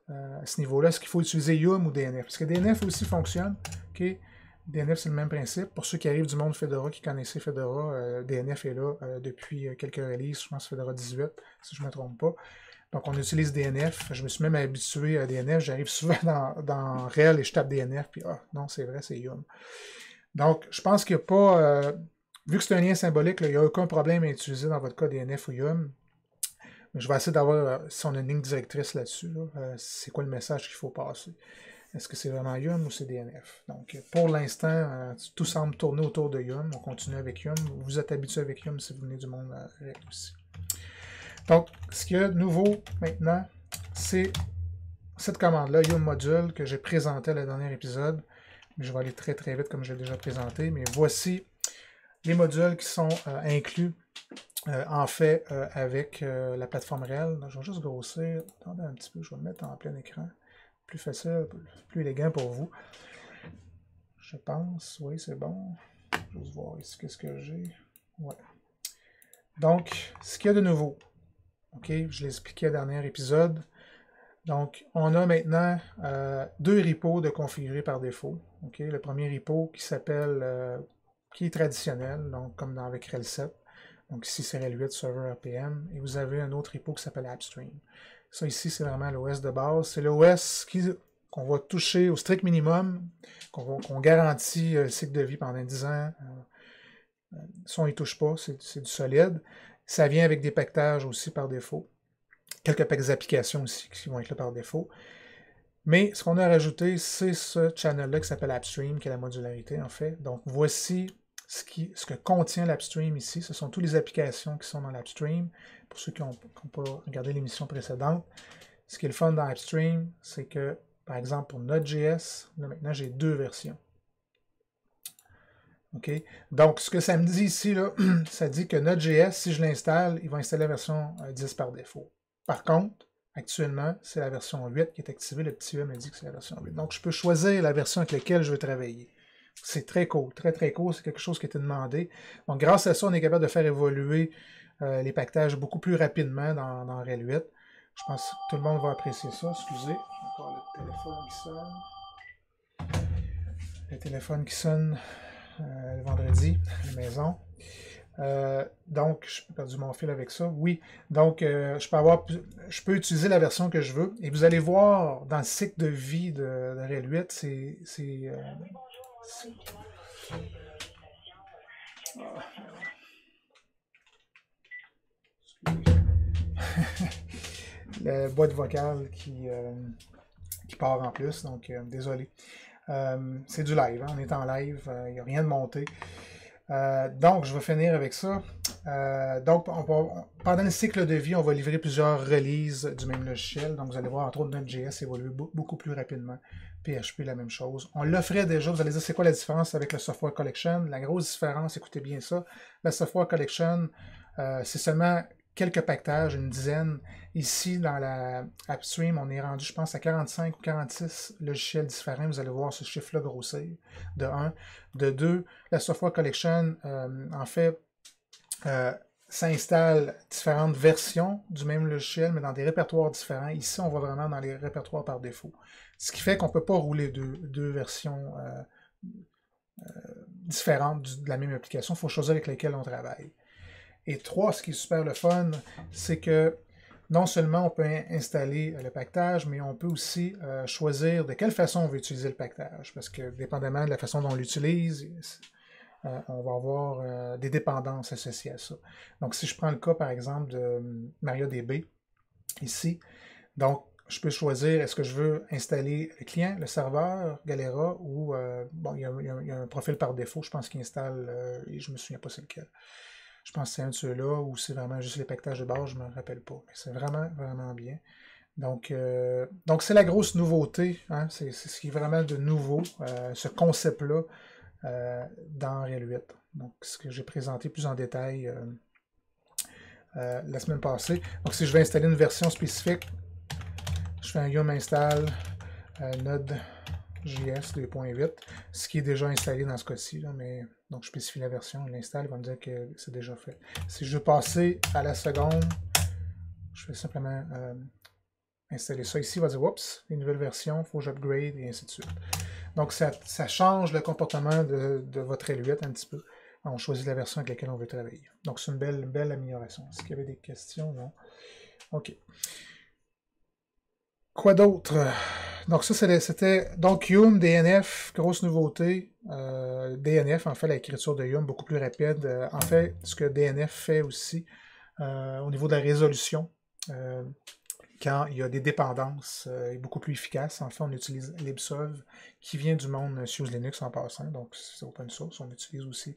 À ce niveau-là, est-ce qu'il faut utiliser Yum ou DNF? Parce que DNF aussi fonctionne. Okay? DNF, c'est le même principe. Pour ceux qui arrivent du monde Fedora, qui connaissaient Fedora, DNF est là depuis quelques releases, je pense Fedora 18, si je ne me trompe pas. Donc, on utilise DNF. Je me suis même habitué à DNF. J'arrive souvent dans RHEL et je tape DNF, puis non, c'est vrai, c'est Yum. Donc, je pense qu'il n'y a pas... vu que c'est un lien symbolique, là, il n'y a aucun problème à utiliser dans votre cas DNF ou Yum. Mais je vais essayer d'avoir, si on a une ligne directrice là-dessus, c'est quoi le message qu'il faut passer. Est-ce que c'est vraiment Yum ou c'est DNF? Donc, pour l'instant, tout semble tourner autour de Yum. On continue avec Yum. Vous êtes habitué avec Yum si vous venez du monde RHEL aussi. Donc, ce qu'il y a de nouveau maintenant, c'est cette commande-là, Yum Module, que j'ai présentée à le dernier épisode. Mais je vais aller très très vite comme je l'ai déjà présenté. Mais voici les modules qui sont inclus en fait avec la plateforme RHEL. Donc, je vais juste grossir. Attendez un petit peu, je vais le mettre en plein écran. Plus facile, plus élégant pour vous. Je pense, oui, c'est bon. Je vais juste voir ici qu'est-ce que j'ai. Ouais. Donc, ce qu'il y a de nouveau. OK, je l'ai expliqué au dernier épisode. Donc, on a maintenant deux repos de configurer par défaut. OK, le premier repo qui s'appelle, qui est traditionnel, donc comme avec RHEL 7. Donc ici, c'est RHEL 8 Server RPM. Et vous avez un autre repo qui s'appelle AppStream. Ça ici, c'est vraiment l'OS de base. C'est l'OS qu'on va toucher au strict minimum, qu'on garantit le cycle de vie pendant 10 ans. Ça, on n'y touche pas, c'est du solide. Ça vient avec des packages aussi par défaut. Quelques packs d'applications aussi qui vont être là par défaut. Mais ce qu'on a rajouté, c'est ce channel-là qui s'appelle AppStream, qui est la modularité en fait. Donc voici ce que contient l'AppStream ici. Ce sont toutes les applications qui sont dans l'AppStream. Pour ceux qui n'ont pas regardé l'émission précédente, ce qui est le fun dans AppStream, c'est que, par exemple, pour Node.js, là maintenant j'ai deux versions. OK? Donc, ce que ça me dit ici, là, ça dit que Node.js, si je l'installe, il va installer la version 10 par défaut. Par contre, actuellement, c'est la version 8 qui est activée. Le petit E me dit que c'est la version 8. Donc, je peux choisir la version avec laquelle je veux travailler. C'est très cool, très très cool. C'est quelque chose qui était demandé. Donc, grâce à ça, on est capable de faire évoluer les packages beaucoup plus rapidement dans RHEL 8. Je pense que tout le monde va apprécier ça. Excusez, j'ai encore le téléphone qui sonne. Le téléphone qui sonne le vendredi à la maison. Donc, j'ai perdu mon fil avec ça. Oui, donc je peux utiliser la version que je veux. Et vous allez voir dans le cycle de vie de RHEL 8, la boîte vocale qui part en plus, donc désolé. C'est du live, hein? On est en live, il n'y a rien de monté. Donc, je vais finir avec ça. Donc, pendant le cycle de vie, on va livrer plusieurs releases du même logiciel. Donc, vous allez voir, entre autres, Node.js évoluer beaucoup plus rapidement. PHP, la même chose. On l'offrait déjà. Vous allez dire, c'est quoi la différence avec le Software Collection? La grosse différence, écoutez bien ça, la Software Collection, c'est seulement quelques pactages, une dizaine. Ici, dans la AppStream, on est rendu, je pense, à 45 ou 46 logiciels différents. Vous allez voir ce chiffre-là grossir, de 1. De 2, la Software Collection, en fait, ça installe différentes versions du même logiciel, mais dans des répertoires différents. Ici, on va vraiment dans les répertoires par défaut. Ce qui fait qu'on ne peut pas rouler deux versions différentes de la même application. Il faut choisir avec lesquelles on travaille. Et 3, ce qui est super le fun, c'est que non seulement on peut installer le pactage, mais on peut aussi choisir de quelle façon on veut utiliser le pactage. Parce que dépendamment de la façon dont on l'utilise, on va avoir des dépendances associées à ça. Donc, si je prends le cas, par exemple, de MariaDB, ici, donc, je peux choisir, est-ce que je veux installer le client, le serveur, Galera, ou, bon, il y a un profil par défaut, je pense qu'il installe, et je ne me souviens pas c'est lequel. Je pense que c'est un de ceux-là, ou c'est vraiment juste les pactages de base, je ne me rappelle pas. Mais c'est vraiment, vraiment bien. Donc c'est la grosse nouveauté, hein? C'est ce qui est vraiment de nouveau, ce concept-là, dans Unreal 8. Donc, ce que j'ai présenté plus en détail la semaine passée. Donc, si je vais installer une version spécifique, je fais un yum install Node.js 2.8, ce qui est déjà installé dans ce cas-ci. Mais donc, je spécifie la version, il l'installe, il va me dire que c'est déjà fait. Si je veux passer à la seconde, je vais simplement installer ça ici. Il va dire, oups, une nouvelle version, il faut que j'upgrade, et ainsi de suite. Donc, ça change le comportement de votre L8 un petit peu. On choisit la version avec laquelle on veut travailler. Donc, c'est une belle amélioration. Est-ce qu'il y avait des questions? Non. OK. Quoi d'autre? Donc, ça, c'était donc Yum, DNF, grosse nouveauté. DNF, en fait, l'écriture de Yum, beaucoup plus rapide. En fait, ce que DNF fait aussi, au niveau de la résolution, quand il y a des dépendances, est beaucoup plus efficace. En fait, on utilise libsolv, qui vient du monde SUSE Linux en passant, donc c'est open source. On utilise aussi.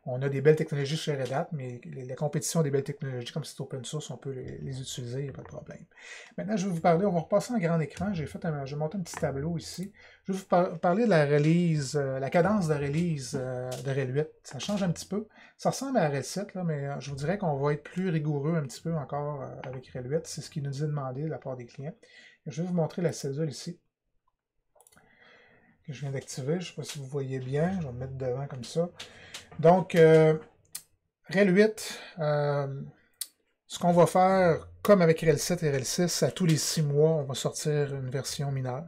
On a des belles technologies chez Red Hat, mais la compétition des belles technologies, comme c'est open source, on peut les utiliser, il n'y a pas de problème. Maintenant, je vais vous parler, on va repasser en grand écran. J'ai monté un petit tableau ici. Je vais vous parler de la release, la cadence de release de RHEL 8. Ça change un petit peu. Ça ressemble à RHEL 7, là, mais je vous dirais qu'on va être plus rigoureux un petit peu encore avec RHEL 8. C'est ce qui nous est demandé de la part des clients. Et je vais vous montrer la cédule ici, que je viens d'activer. Je ne sais pas si vous voyez bien. Je vais me mettre devant comme ça. Donc, RHEL 8, ce qu'on va faire, comme avec RHEL 7 et RHEL 6, à tous les 6 mois, on va sortir une version mineure.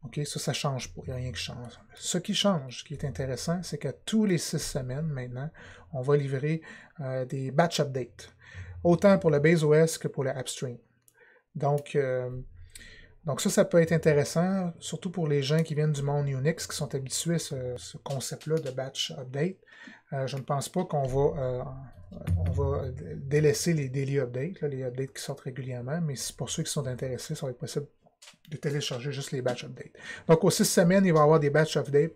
OK, ça ne change pas, il n'y a rien qui change. Ce qui change, ce qui est intéressant, c'est qu'à tous les 6 semaines, maintenant, on va livrer des batch updates, autant pour le BaseOS que pour le AppStream. Donc ça peut être intéressant, surtout pour les gens qui viennent du monde Unix, qui sont habitués à ce concept-là de batch update. Je ne pense pas qu'on va délaisser les daily updates, là, les updates qui sortent régulièrement, mais pour ceux qui sont intéressés, ça va être possible de télécharger juste les batch updates. Donc, aux 6 semaines, il va y avoir des batch updates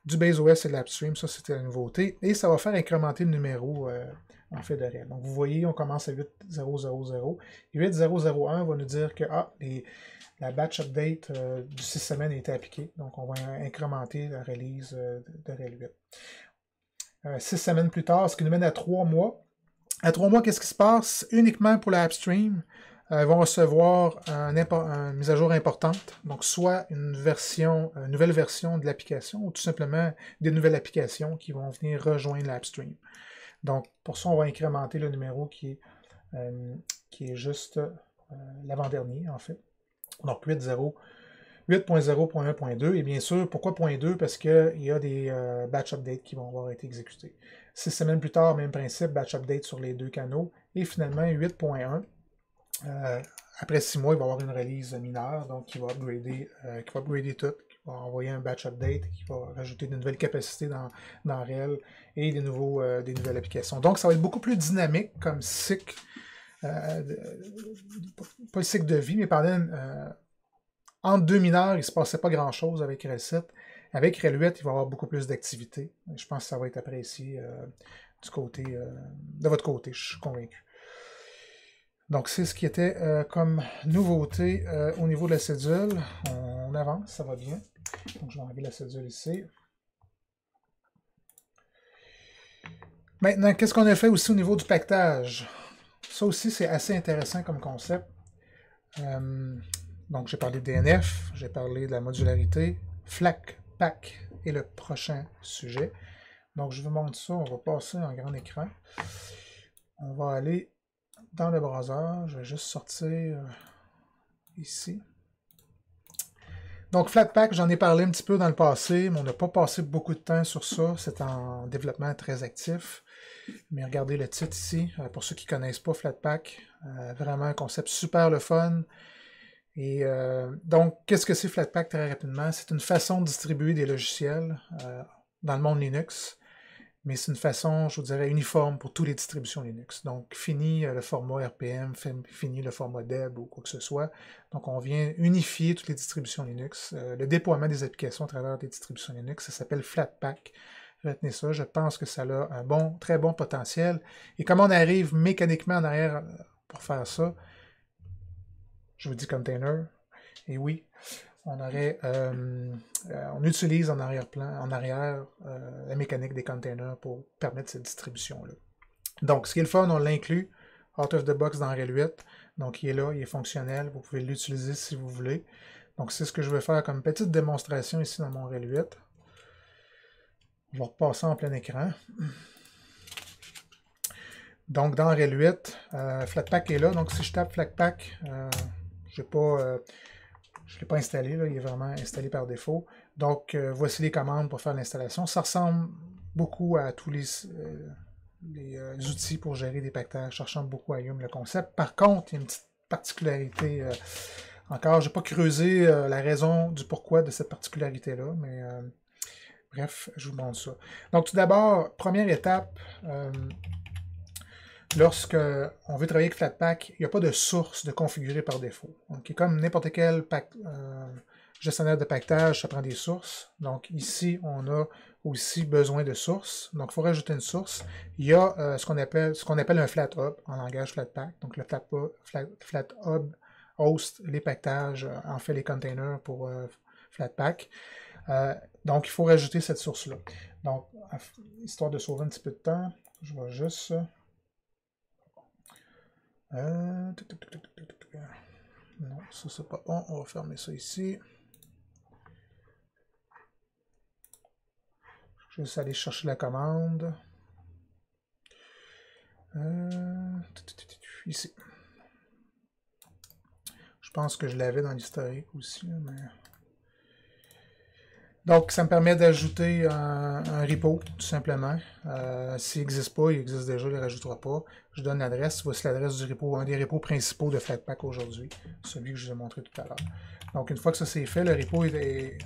du BaseOS et de l'AppStream, ça c'était la nouveauté, et ça va faire incrémenter le numéro en fait de RHEL. Donc, vous voyez, on commence à 8.0.0.0, et 8.0.0.1 va nous dire que la batch update du 6 semaines a été appliquée, donc on va incrémenter la release de RHEL 8. 6 semaines plus tard, ce qui nous mène à 3 mois. À 3 mois, qu'est-ce qui se passe? Uniquement pour la AppStream, ils vont recevoir une mise à jour importante, donc soit une nouvelle version de l'application, ou tout simplement des nouvelles applications qui vont venir rejoindre l'AppStream. Donc, pour ça, on va incrémenter le numéro qui est juste l'avant-dernier, en fait. Donc, 8.0.1.2, et bien sûr, pourquoi .2? Parce qu'il y a des batch updates qui vont avoir été exécutés. 6 semaines plus tard, même principe, batch update sur les 2 canaux, et finalement 8.1. Après 6 mois, il va y avoir une release mineure, donc qui va upgrader tout, qui va envoyer un batch update, qui va rajouter de nouvelles capacités dans RHEL et des nouvelles applications. Donc, ça va être beaucoup plus dynamique comme cycle, pas le cycle de vie, mais entre 2 mineurs, il ne se passait pas grand-chose avec RHEL 7. Avec RHEL 8, il va y avoir beaucoup plus d'activité. Je pense que ça va être apprécié de votre côté, je suis convaincu. Donc, c'est ce qui était comme nouveauté au niveau de la cédule. On avance, ça va bien. Donc, je vais enlever la cédule ici. Maintenant, qu'est-ce qu'on a fait aussi au niveau du pactage? ça aussi, c'est assez intéressant comme concept. Donc, j'ai parlé de DNF, j'ai parlé de la modularité. Flatpak est le prochain sujet. Donc, je vous montre ça. On va passer en grand écran. On va aller dans le browser. Je vais juste sortir ici. Donc, Flatpak, j'en ai parlé un petit peu dans le passé, mais on n'a pas passé beaucoup de temps sur ça. C'est en développement très actif. Mais regardez le titre ici. Pour ceux qui ne connaissent pas Flatpak, vraiment un concept super le fun. Et donc, qu'est-ce que c'est Flatpak très rapidement? C'est une façon de distribuer des logiciels dans le monde Linux, mais c'est une façon, je vous dirais, uniforme pour toutes les distributions Linux. Donc, fini le format RPM, fini le format DEB ou quoi que ce soit. Donc, on vient unifier toutes les distributions Linux. Le déploiement des applications à travers des distributions Linux, ça s'appelle Flatpak. Retenez ça, je pense que ça a un très bon potentiel. Et comment on arrive mécaniquement en arrière pour faire ça? Je vous dis container. Et oui, on utilise en arrière-plan, la mécanique des containers pour permettre cette distribution-là. Donc, ce qui est le fun, on l'inclut out of the box dans RHEL 8. Donc, il est là, il est fonctionnel. Vous pouvez l'utiliser si vous voulez. Donc, c'est ce que je vais faire comme petite démonstration ici dans mon RHEL 8. Je vais repasser en plein écran. Donc, dans RHEL 8, Flatpak est là. Donc, si je tape Flatpak, je ne l'ai pas installé, là, il est vraiment installé par défaut. Donc, voici les commandes pour faire l'installation. Ça ressemble beaucoup à tous les outils pour gérer des packages. Ça ressemble beaucoup à Yum, le concept. Par contre, il y a une petite particularité. Encore, je n'ai pas creusé la raison du pourquoi de cette particularité-là, mais bref, je vous montre ça. Donc, tout d'abord, première étape, lorsque on veut travailler avec Flatpak, il n'y a pas de source de configurer par défaut. Donc, comme n'importe quel gestionnaire de pactage, ça prend des sources. Donc, ici, on a aussi besoin de sources. Donc, il faut rajouter une source. Il y a ce qu'on appelle un FlatHub en langage Flatpak. Donc, le FlatHub host les pactages, en fait les containers pour Flatpak. Donc, il faut rajouter cette source-là. Donc, histoire de sauver un petit peu de temps, je vais juste... non, ça c'est pas bon. On va fermer ça ici. Je vais juste aller chercher la commande. Ici. Je pense que je l'avais dans l'historique aussi, mais... Donc, ça me permet d'ajouter un repo, tout simplement. S'il n'existe pas, il existe déjà, il ne le rajoutera pas. Je donne l'adresse. Voici l'adresse du repo, un des repos principaux de Flatpak aujourd'hui, celui que je vous ai montré tout à l'heure. Donc, une fois que ça c'est fait, le repo est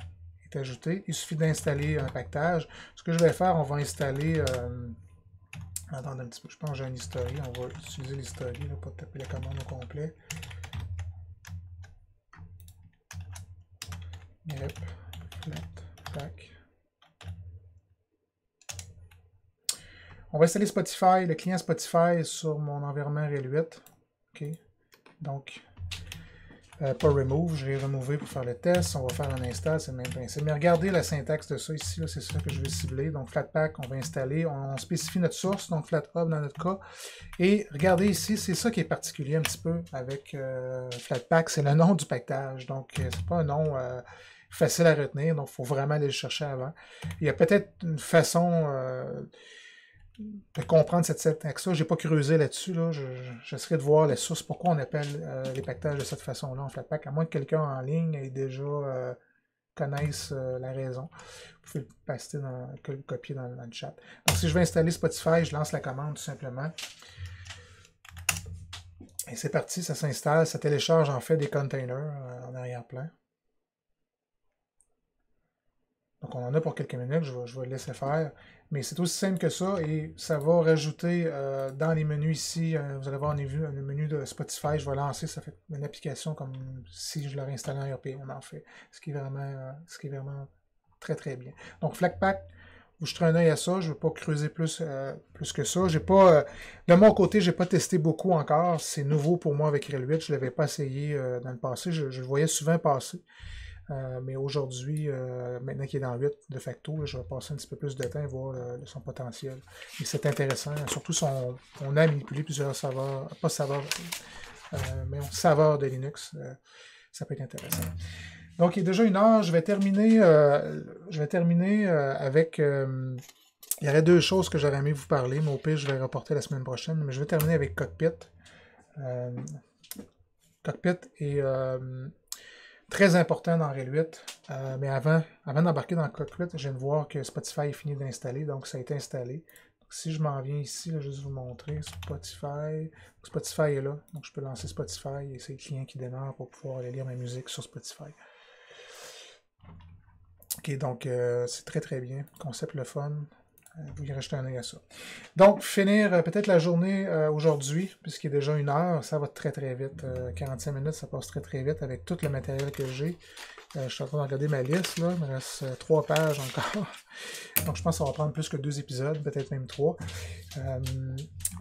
ajouté. Il suffit d'installer un pactage. Ce que je vais faire, on va installer... attendez un petit peu, je pense que j'ai un history. On va utiliser l'history, pas taper la commande au complet. Yep. Flatpak. On va installer Spotify, le client Spotify sur mon environnement RHEL 8. OK. Donc, pas remove, je vais remover pour faire le test. On va faire un install, c'est le même principe. Mais regardez la syntaxe de ça ici, c'est ça que je vais cibler. Donc, Flatpak, on va installer, on spécifie notre source, donc FlatHub dans notre cas. Et regardez ici, c'est ça qui est particulier un petit peu avec Flatpak, c'est le nom du pactage. Donc, c'est pas un nom... facile à retenir, donc il faut vraiment aller le chercher avant. Il y a peut-être une façon de comprendre cette syntaxe-là. Je n'ai pas creusé là-dessus. Là. J'essaierai de voir la source, pourquoi on appelle les pactages de cette façon-là en Flatpak, à moins que quelqu'un en ligne ait déjà connaisse la raison. Vous pouvez le paster le copier dans le chat. Donc si je vais installer Spotify, je lance la commande tout simplement. Et c'est parti, ça s'installe, ça télécharge en fait des containers en arrière-plan. Donc, on en a pour quelques minutes, je vais le laisser faire. Mais c'est aussi simple que ça et ça va rajouter dans les menus ici, vous allez voir le menu de Spotify, je vais lancer, ça fait une application comme si je l'aurais installé en RPM en fait, ce qui est vraiment très très bien. Donc, Flatpak, vous jeterez un œil à ça, je ne vais pas creuser plus que ça. De mon côté, je n'ai pas testé beaucoup encore, c'est nouveau pour moi avec RHEL 8, je ne l'avais pas essayé dans le passé, je le voyais souvent passer. Mais aujourd'hui, maintenant qu'il est dans 8 de facto, là, je vais passer un petit peu plus de temps et voir son potentiel. Et c'est intéressant. Surtout, on a manipulé plusieurs saveurs, pas saveurs, mais saveurs de Linux. Ça peut être intéressant. Donc, il est déjà 1 heure. Je vais terminer avec... il y aurait 2 choses que j'aurais aimé vous parler, mais au pire, je vais reporter la semaine prochaine. Mais je vais terminer avec Cockpit. Cockpit est très important dans Rail 8. Mais avant d'embarquer dans Cockpit, je viens de voir que Spotify est fini d'installer, donc ça a été installé. Donc, si je m'en viens ici, là, je vais juste vous montrer Spotify. Spotify est là, donc je peux lancer Spotify et c'est le client qui démarre pour pouvoir aller lire ma musique sur Spotify. Ok, donc c'est très très bien. Concept le fun. Vous y rajoutez un œil à ça. Donc, finir peut-être la journée aujourd'hui, puisqu'il est déjà 1 heure, ça va très très vite. 45 minutes, ça passe très très vite avec tout le matériel que j'ai. Je suis en train de regarder ma liste, là. Il me reste 3 pages encore. Donc, je pense que ça va prendre plus que 2 épisodes, peut-être même 3.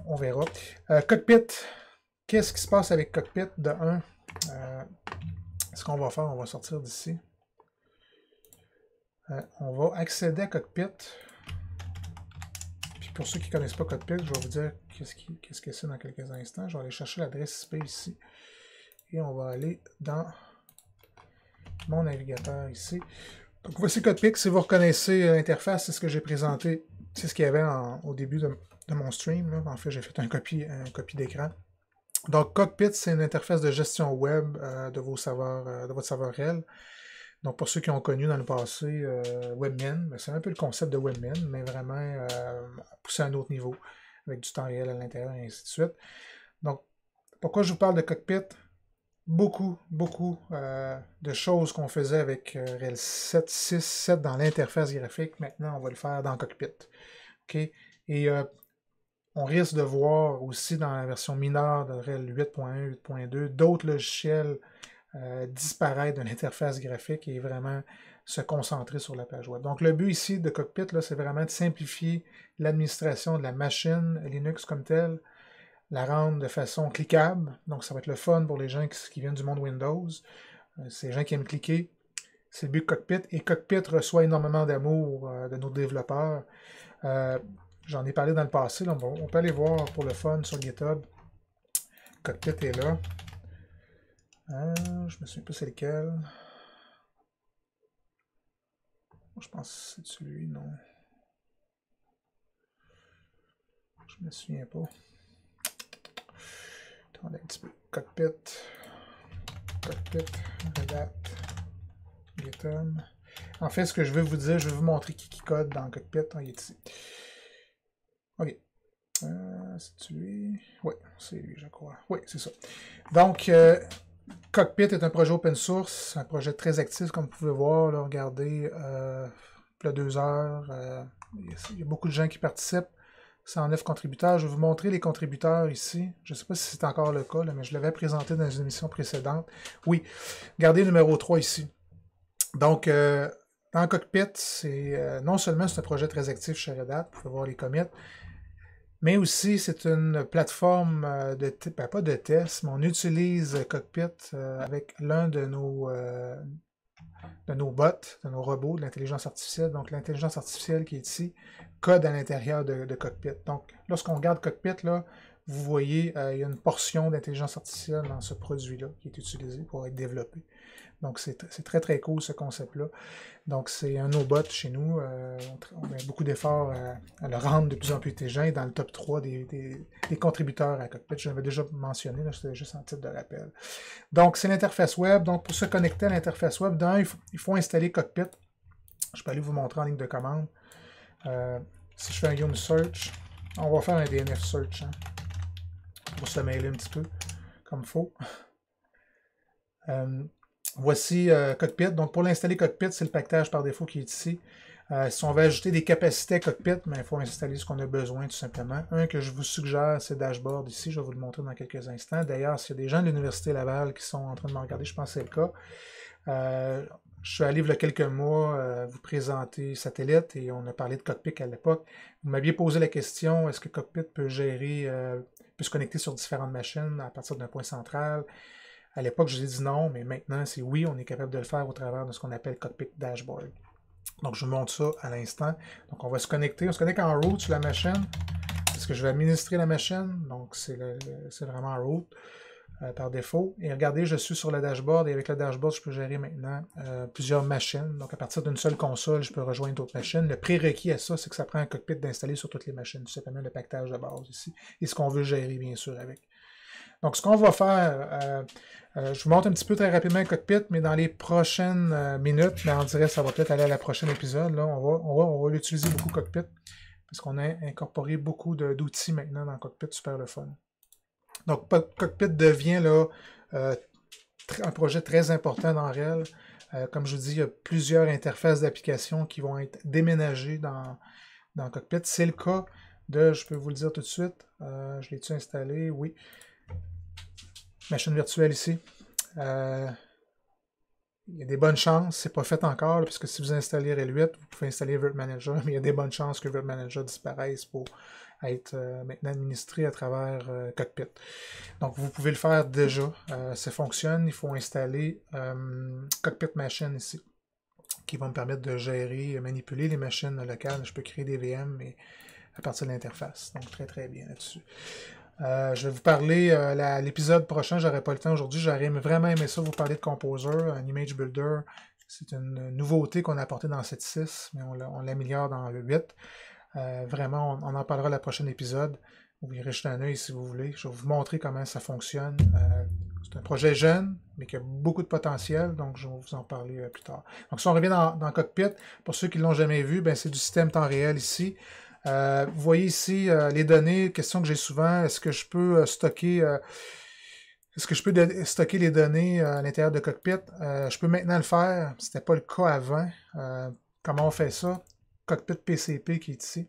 On verra. Cockpit. Qu'est-ce qui se passe avec Cockpit de 1? Ce qu'on va faire, on va sortir d'ici. On va accéder à Cockpit. Puis pour ceux qui ne connaissent pas Cockpit, je vais vous dire qu'est-ce que c'est dans quelques instants. Je vais aller chercher l'adresse IP ici. Et on va aller dans mon navigateur ici. Donc voici Cockpit. Si vous reconnaissez l'interface, c'est ce que j'ai présenté. C'est ce qu'il y avait au début de mon stream. Là. En fait, j'ai fait un copie d'écran. Donc Cockpit, c'est une interface de gestion web de votre serveur RHEL. Donc, pour ceux qui ont connu dans le passé Webmin, c'est un peu le concept de Webmin, mais vraiment poussé à un autre niveau, avec du temps réel à l'intérieur et ainsi de suite. Donc, pourquoi je vous parle de Cockpit? Beaucoup de choses qu'on faisait avec RHEL 7, 6, 7 dans l'interface graphique. Maintenant, on va le faire dans Cockpit. Okay? Et on risque de voir aussi dans la version mineure de RHEL 8.1, 8.2, d'autres logiciels disparaître de l'interface graphique et vraiment se concentrer sur la page web. Donc le but ici de Cockpit, c'est vraiment de simplifier l'administration de la machine Linux comme telle, la rendre de façon cliquable. Donc ça va être le fun pour les gens qui viennent du monde Windows. C'est les gens qui aiment cliquer. C'est le but de Cockpit. Et Cockpit reçoit énormément d'amour de nos développeurs. J'en ai parlé dans le passé. Là, on peut aller voir pour le fun sur GitHub. Cockpit est là. Je me souviens pas c'est lequel. Je pense que c'est celui, non. Je me souviens pas. Attendez un petit peu. Cockpit, Red Hat, GitHub. En fait, ce que je veux vous dire, je vais vous montrer qui code dans Cockpit. Il est ici. Ok. C'est celui. Oui, c'est lui, je crois. Oui, c'est ça. Donc, Cockpit est un projet open source, un projet très actif, comme vous pouvez voir. Là, regardez, il y a 2 heures, il y a beaucoup de gens qui participent. 109 contributeurs. Je vais vous montrer les contributeurs ici. Je ne sais pas si c'est encore le cas, là, mais je l'avais présenté dans une émission précédente. Oui, regardez numéro 3 ici. Donc, dans Cockpit, non seulement c'est un projet très actif chez Red Hat, vous pouvez voir les commits, mais aussi, c'est une plateforme pas de test, mais on utilise Cockpit avec l'un de nos bots, de nos robots, de l'intelligence artificielle. Donc, l'intelligence artificielle qui est ici code à l'intérieur de Cockpit. Donc, lorsqu'on regarde Cockpit, là, vous voyez, il y a une portion d'intelligence artificielle dans ce produit-là qui est utilisé pour être développé. Donc, c'est très, très cool, ce concept-là. Donc, c'est un no-bot chez nous. On met beaucoup d'efforts à le rendre de plus en plus intelligent et dans le top 3 des contributeurs à Cockpit. Je l'avais déjà mentionné, c'était juste en titre de rappel. Donc, c'est l'interface web. Donc, pour se connecter à l'interface web, il faut installer Cockpit. Je peux aller vous montrer en ligne de commande. Si je fais un Yum Search, on va faire un DNF Search pour se mêler un petit peu, comme il faut. Voici Cockpit. Donc, pour l'installer Cockpit, c'est le paquetage par défaut qui est ici. Si on veut ajouter des capacités à Cockpit, il faut installer ce qu'on a besoin, tout simplement. Un que je vous suggère, c'est Dashboard ici. Je vais vous le montrer dans quelques instants. D'ailleurs, s'il y a des gens de l'Université Laval qui sont en train de me regarder, je pense que c'est le cas. Je suis allé il y a quelques mois vous présenter Satellite et on a parlé de Cockpit à l'époque. Vous m'aviez posé la question, est-ce que Cockpit peut se connecter sur différentes machines à partir d'un point central? À l'époque, je vous ai dit non, mais maintenant, c'est oui, on est capable de le faire au travers de ce qu'on appelle Cockpit Dashboard. Donc, je vous montre ça à l'instant. Donc, on va se connecter. On se connecte en root sur la machine, parce que je vais administrer la machine. Donc, c'est vraiment root par défaut. Et regardez, je suis sur le dashboard, et avec le dashboard, je peux gérer maintenant plusieurs machines. Donc, à partir d'une seule console, je peux rejoindre d'autres machines. Le prérequis à ça, c'est que ça prend un cockpit d'installer sur toutes les machines. Tout simplement le paquetage de base ici. Et ce qu'on veut gérer, bien sûr, avec. Donc, ce qu'on va faire, je vous montre un petit peu très rapidement le cockpit, mais dans les prochaines minutes, mais on dirait que ça va peut-être aller à la prochaine épisode, là, on va l'utiliser beaucoup cockpit, parce qu'on a incorporé beaucoup d'outils maintenant dans le cockpit, super le fun. Donc, cockpit devient là, un projet très important dans RHEL. Comme je vous dis, il y a plusieurs interfaces d'applications qui vont être déménagées dans cockpit. C'est le cas de, je peux vous le dire tout de suite, je l'ai-tu installé? Oui. Machine virtuelle ici. Il y a des bonnes chances, c'est pas fait encore, là, parce que si vous installez RHEL 8, vous pouvez installer Virt Manager, mais il y a des bonnes chances que Virt Manager disparaisse pour être maintenant administré à travers Cockpit. Donc vous pouvez le faire déjà, ça fonctionne, il faut installer Cockpit Machine ici, qui va me permettre de gérer, manipuler les machines locales. Je peux créer des VM, mais à partir de l'interface, donc très très bien là-dessus. Je vais vous parler, l'épisode prochain, j'aurai pas le temps aujourd'hui, j'aurais vraiment aimé ça, vous parler de Composer, un Image Builder. C'est une nouveauté qu'on a apportée dans 7.6, mais on l'améliore dans le 8. Vraiment, on en parlera la prochaine épisode. Vous irez jeter un œil si vous voulez. Je vais vous montrer comment ça fonctionne. C'est un projet jeune, mais qui a beaucoup de potentiel, donc je vais vous en parler plus tard. Donc si on revient dans Cockpit, pour ceux qui ne l'ont jamais vu, ben, c'est du système temps réel ici. Vous voyez ici les données, question que j'ai souvent, est-ce que je peux stocker les données à l'intérieur de Cockpit? Je peux maintenant le faire, ce n'était pas le cas avant. Comment on fait ça? Cockpit PCP qui est ici.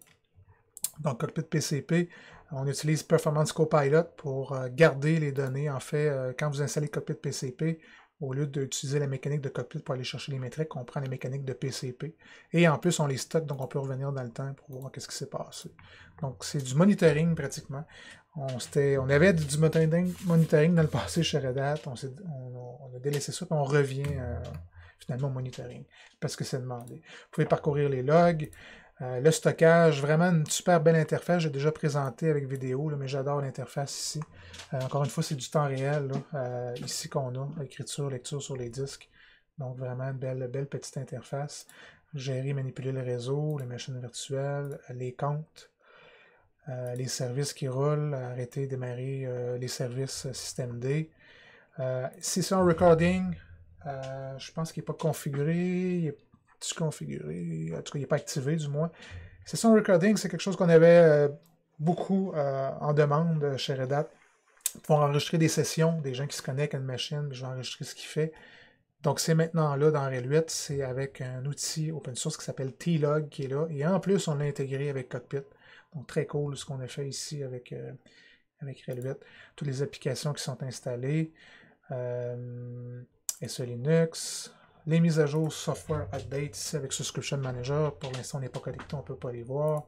Donc Cockpit PCP, on utilise Performance Copilot pour garder les données. En fait, quand vous installez Cockpit PCP, au lieu d'utiliser la mécanique de Cockpit pour aller chercher les métriques, on prend la mécanique de PCP. Et en plus, on les stocke, donc on peut revenir dans le temps pour voir qu'est-ce qui s'est passé. Donc, c'est du monitoring pratiquement. On avait du monitoring dans le passé chez Red Hat. On a délaissé ça, puis on revient finalement au monitoring, parce que c'est demandé. Vous pouvez parcourir les logs. Le stockage, vraiment une super belle interface. J'ai déjà présenté avec vidéo, là, mais j'adore l'interface ici. Encore une fois, c'est du temps réel là, ici qu'on a, écriture, lecture sur les disques. Donc vraiment une belle petite interface. Gérer, manipuler le réseau, les machines virtuelles, les comptes, les services qui roulent, arrêter, démarrer les services systemd. Si c'est un recording, je pense qu'il n'est pas configuré. Configuré, en tout cas il n'est pas activé du moins. Session recording, c'est quelque chose qu'on avait beaucoup en demande chez Red Hat pour enregistrer des sessions, des gens qui se connectent à une machine, je vais enregistrer ce qu'il fait. Donc c'est maintenant là dans RHEL 8, c'est avec un outil open source qui s'appelle T-Log qui est là, et en plus on l'a intégré avec Cockpit. Donc très cool ce qu'on a fait ici avec RHEL 8. Toutes les applications qui sont installées, SE Linux, les mises à jour software update ici avec Subscription Manager. Pour l'instant, on n'est pas connecté, on ne peut pas les voir.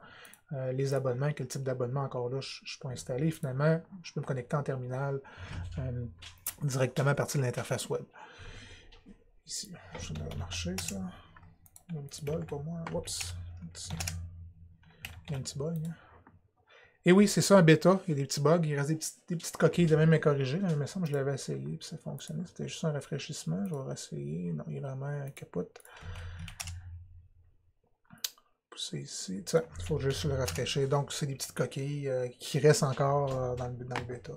Les abonnements, quel type d'abonnement encore là, je peux installer. Finalement, je peux me connecter en terminal directement à partir de l'interface web. Ici, ça doit marcher ça. Il y a un petit bug pour moi. Oups. Il y a un petit bug. Hein. Et oui, c'est ça un bêta. Il y a des petits bugs. Il reste des petites coquilles de même à corriger. Il me semble que je l'avais essayé et ça fonctionnait. C'était juste un rafraîchissement. Je vais réessayer. Non, il est vraiment capote. Pousser ici. Il faut juste le rafraîchir. Donc, c'est des petites coquilles qui restent encore dans le bêta.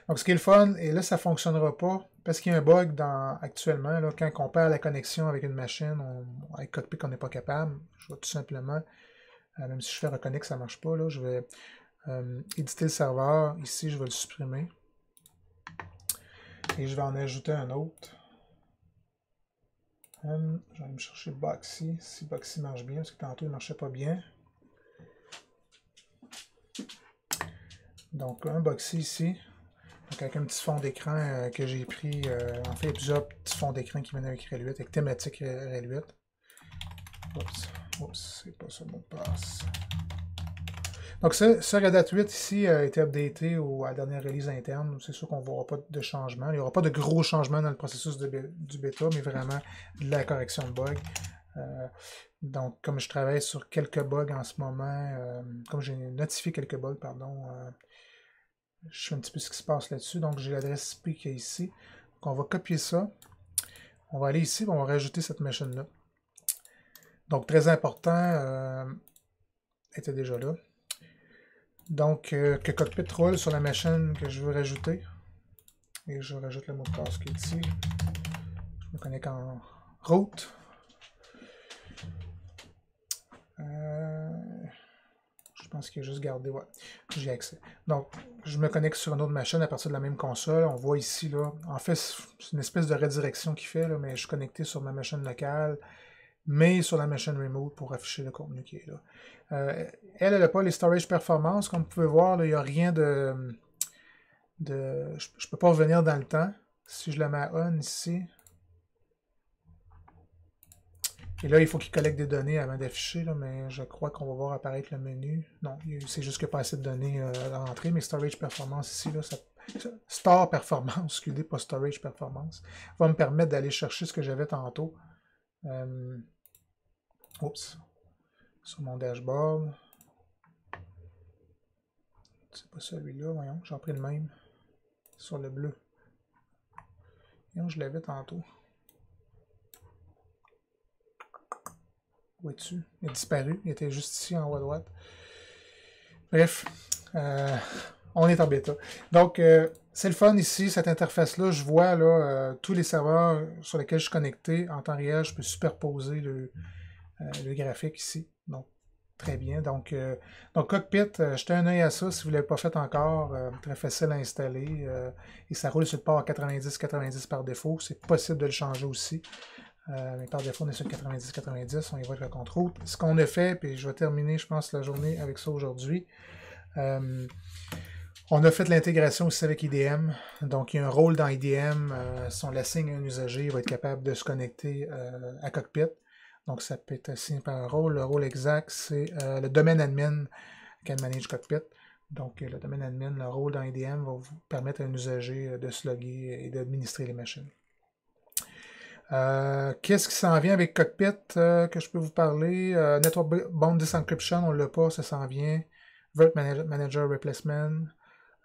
Donc, ce qui est le fun, et là, ça ne fonctionnera pas parce qu'il y a un bug actuellement. Là, quand on perd la connexion avec une machine, avec Cockpit, on n'est pas capable. Je vais tout simplement, même si je fais reconnect, ça ne marche pas. Là, je vais éditer le serveur. Ici, je vais le supprimer. Et je vais en ajouter un autre. Je vais aller me chercher Boxy. Si Boxy marche bien, parce que tantôt il ne marchait pas bien. Donc, un Boxy ici. Donc, avec un petit fond d'écran que j'ai pris. En fait, il y a plusieurs petits fonds d'écran qui viennent avec RHEL 8, avec thématique RHEL 8. Oups, c'est pas ça le mot de passe. Donc ce Red Hat 8 ici a été updaté à la dernière release interne. C'est sûr qu'on ne verra pas de changement. Il n'y aura pas de gros changements dans le processus du bêta, mais vraiment de la correction de bugs. Donc, comme je travaille sur quelques bugs en ce moment, comme j'ai notifié quelques bugs, pardon, je sais un petit peu ce qui se passe là-dessus. Donc, j'ai l'adresse IP qui est ici. Donc, on va copier ça. On va aller ici, on va rajouter cette machine-là. Donc, très important, était déjà là. Donc, que Cockpit roule sur la machine que je veux rajouter. Et je rajoute le mot de passe qui est ici. Je me connecte en route. Je pense qu'il est juste gardé, ouais, j'ai accès. Donc, je me connecte sur une autre machine à partir de la même console. On voit ici, là, en fait, c'est une espèce de redirection qu'il fait, là, mais je suis connecté sur ma machine locale, mais sur la machine remote pour afficher le contenu qui est là. Elle n'a pas les storage performance. Comme vous pouvez voir, là, il n'y a rien de je ne peux pas revenir dans le temps. Si je le mets à on ici, et là, il faut qu'il collecte des données avant d'afficher, mais je crois qu'on va voir apparaître le menu. Non, c'est juste qu'il n'y a pas assez de données à l'entrée, mais Storage Performance ici, là, Store Performance, excusez, pas Storage Performance, va me permettre d'aller chercher ce que j'avais tantôt. Oups. Sur mon dashboard. C'est pas celui-là, voyons, j'en pris le même. Sur le bleu. Voyons, je l'avais tantôt. Où es-tu? Il a disparu. Il était juste ici en haut à droite. Bref, on est en bêta. Donc, c'est le fun ici, cette interface-là. Je vois là, tous les serveurs sur lesquels je suis connecté en temps réel. Je peux superposer le graphique ici. Donc, très bien. Donc Cockpit, jetez un œil à ça si vous ne l'avez pas fait encore. Très facile à installer. Et ça roule sur le port 90-90 par défaut. C'est possible de le changer aussi. Mais par défaut, on est sur 90-90, on y va avec le contrôle. Ce qu'on a fait, puis je vais terminer, je pense, la journée avec ça aujourd'hui. On a fait de l'intégration aussi avec IDM. Donc, il y a un rôle dans IDM. Si on l'assigne à un usager, il va être capable de se connecter à Cockpit. Donc, ça peut être assigné par un rôle. Le rôle exact, c'est le domaine admin can manage Cockpit. Donc, le domaine admin, le rôle dans IDM va vous permettre à un usager de se loguer et d'administrer les machines. Qu'est-ce qui s'en vient avec Cockpit que je peux vous parler? Network Bound Disencryption, on ne l'a pas, ça s'en vient. Vert Manager Replacement.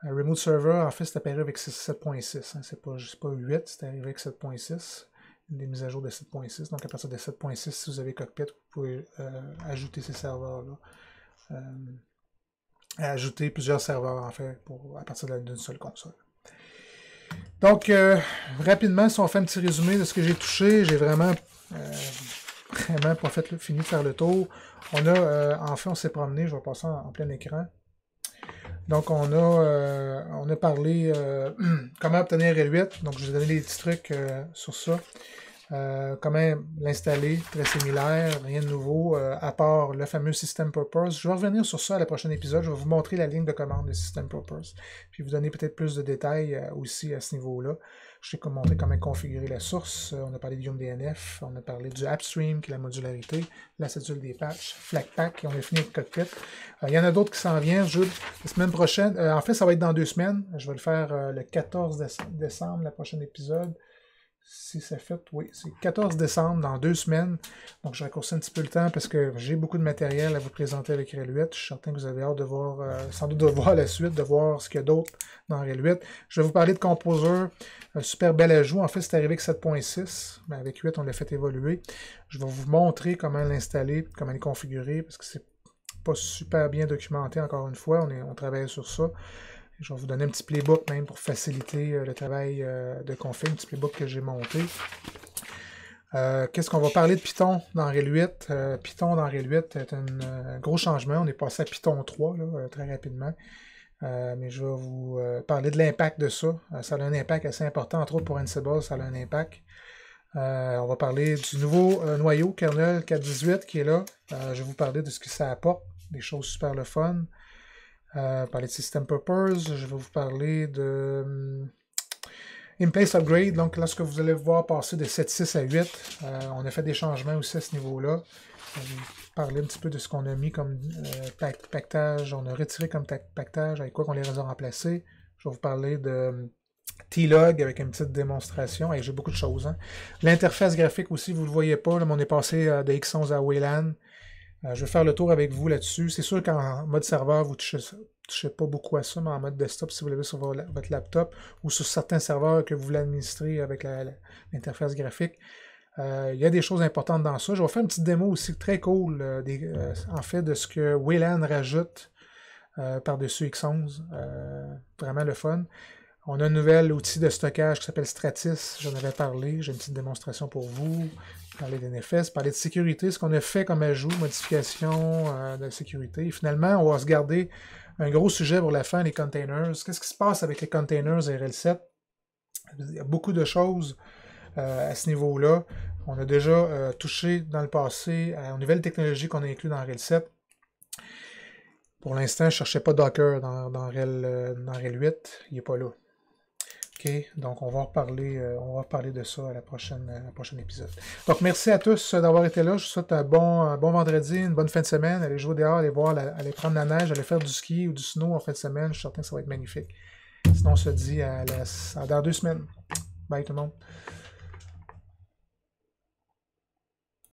Remote Server, en fait, c'est apparu avec 7.6. Hein, c'est pas 8, c'est arrivé avec 7.6. Des mises à jour de 7.6. Donc, à partir de 7.6, si vous avez Cockpit, vous pouvez ajouter ces serveurs-là. Ajouter plusieurs serveurs, en fait, à partir d'une seule console. Donc, rapidement, si on fait un petit résumé de ce que j'ai touché, j'ai vraiment pas fini de faire le tour. On a, en fait, on s'est promené, je vais passer en plein écran. Donc, on a parlé comment obtenir L8. Donc, je vais donner des petits trucs sur ça. Comment l'installer, très similaire, rien de nouveau, à part le fameux System Purpose. Je vais revenir sur ça à la prochaine épisode. Je vais vous montrer la ligne de commande de System Purpose, puis vous donner peut-être plus de détails aussi à ce niveau-là. Je vais montrer comment configurer la source. On a parlé du DNF, on a parlé du AppStream, qui est la modularité, la cédule des patchs, Flatpak, et on a fini avec Cockpit. Il y en a d'autres qui s'en viennent, Jules. La semaine prochaine, en fait, ça va être dans 2 semaines. Je vais le faire le 14 décembre, le prochain épisode. Si ça fait, oui, c'est 14 décembre, dans 2 semaines. Donc, je raccourcis un petit peu le temps parce que j'ai beaucoup de matériel à vous présenter avec RHEL8. Je suis certain que vous avez hâte de voir, sans doute de voir la suite, de voir ce qu'il y a d'autre dans RHEL8. Je vais vous parler de Composer, super bel ajout. En fait, c'est arrivé avec 7.6, mais avec 8, on l'a fait évoluer. Je vais vous montrer comment l'installer, comment le configurer, parce que c'est pas super bien documenté, encore une fois. On travaille sur ça. Je vais vous donner un petit playbook même pour faciliter le travail de config, un petit playbook que j'ai monté. Qu'est-ce qu'on va parler de Python dans RHEL8? Python dans RHEL8 est un gros changement. On est passé à Python 3 là, très rapidement. Mais je vais vous parler de l'impact de ça. Ça a un impact assez important, entre autres pour Ansible, ça a un impact. On va parler du nouveau noyau kernel 4.18 qui est là. Je vais vous parler de ce que ça apporte, des choses super le fun. Parler de System Purpose, je vais vous parler de In-Place Upgrade, donc lorsque vous allez voir passer de 7.6 à 8, on a fait des changements aussi à ce niveau-là. Je vais vous parler un petit peu de ce qu'on a mis comme paquetage, on a retiré comme paquetage, avec quoi qu'on les a remplacés. Je vais vous parler de T-Log avec une petite démonstration. J'ai beaucoup de choses. Hein. L'interface graphique aussi, vous ne le voyez pas, là, mais on est passé de X11 à Wayland. Je vais faire le tour avec vous là-dessus. C'est sûr qu'en mode serveur, vous ne touchez pas beaucoup à ça, mais en mode desktop, si vous l'avez sur votre laptop ou sur certains serveurs que vous voulez administrer avec l'interface graphique, il y a des choses importantes dans ça. Je vais faire une petite démo aussi très cool, en fait, de ce que Wayland rajoute par-dessus X11. Vraiment le fun. On a un nouvel outil de stockage qui s'appelle Stratis. J'en avais parlé. J'ai une petite démonstration pour vous. Parler d'NFS, parler de sécurité, ce qu'on a fait comme ajout, modification de sécurité. Et finalement, on va se garder un gros sujet pour la fin, les containers. Qu'est-ce qui se passe avec les containers RL7? Il y a beaucoup de choses à ce niveau-là. On a déjà touché dans le passé aux nouvelles technologies qu'on a incluses dans RL7. Pour l'instant, je ne cherchais pas Docker dans RL8. Il n'est pas là. OK, donc on va reparler de ça à la prochaine épisode. Donc merci à tous d'avoir été là. Je vous souhaite un bon vendredi, une bonne fin de semaine. Allez jouer dehors, allez prendre la neige, allez faire du ski ou du snow en fin de semaine. Je suis certain que ça va être magnifique. Sinon, on se dit dans 2 semaines. Bye tout le monde.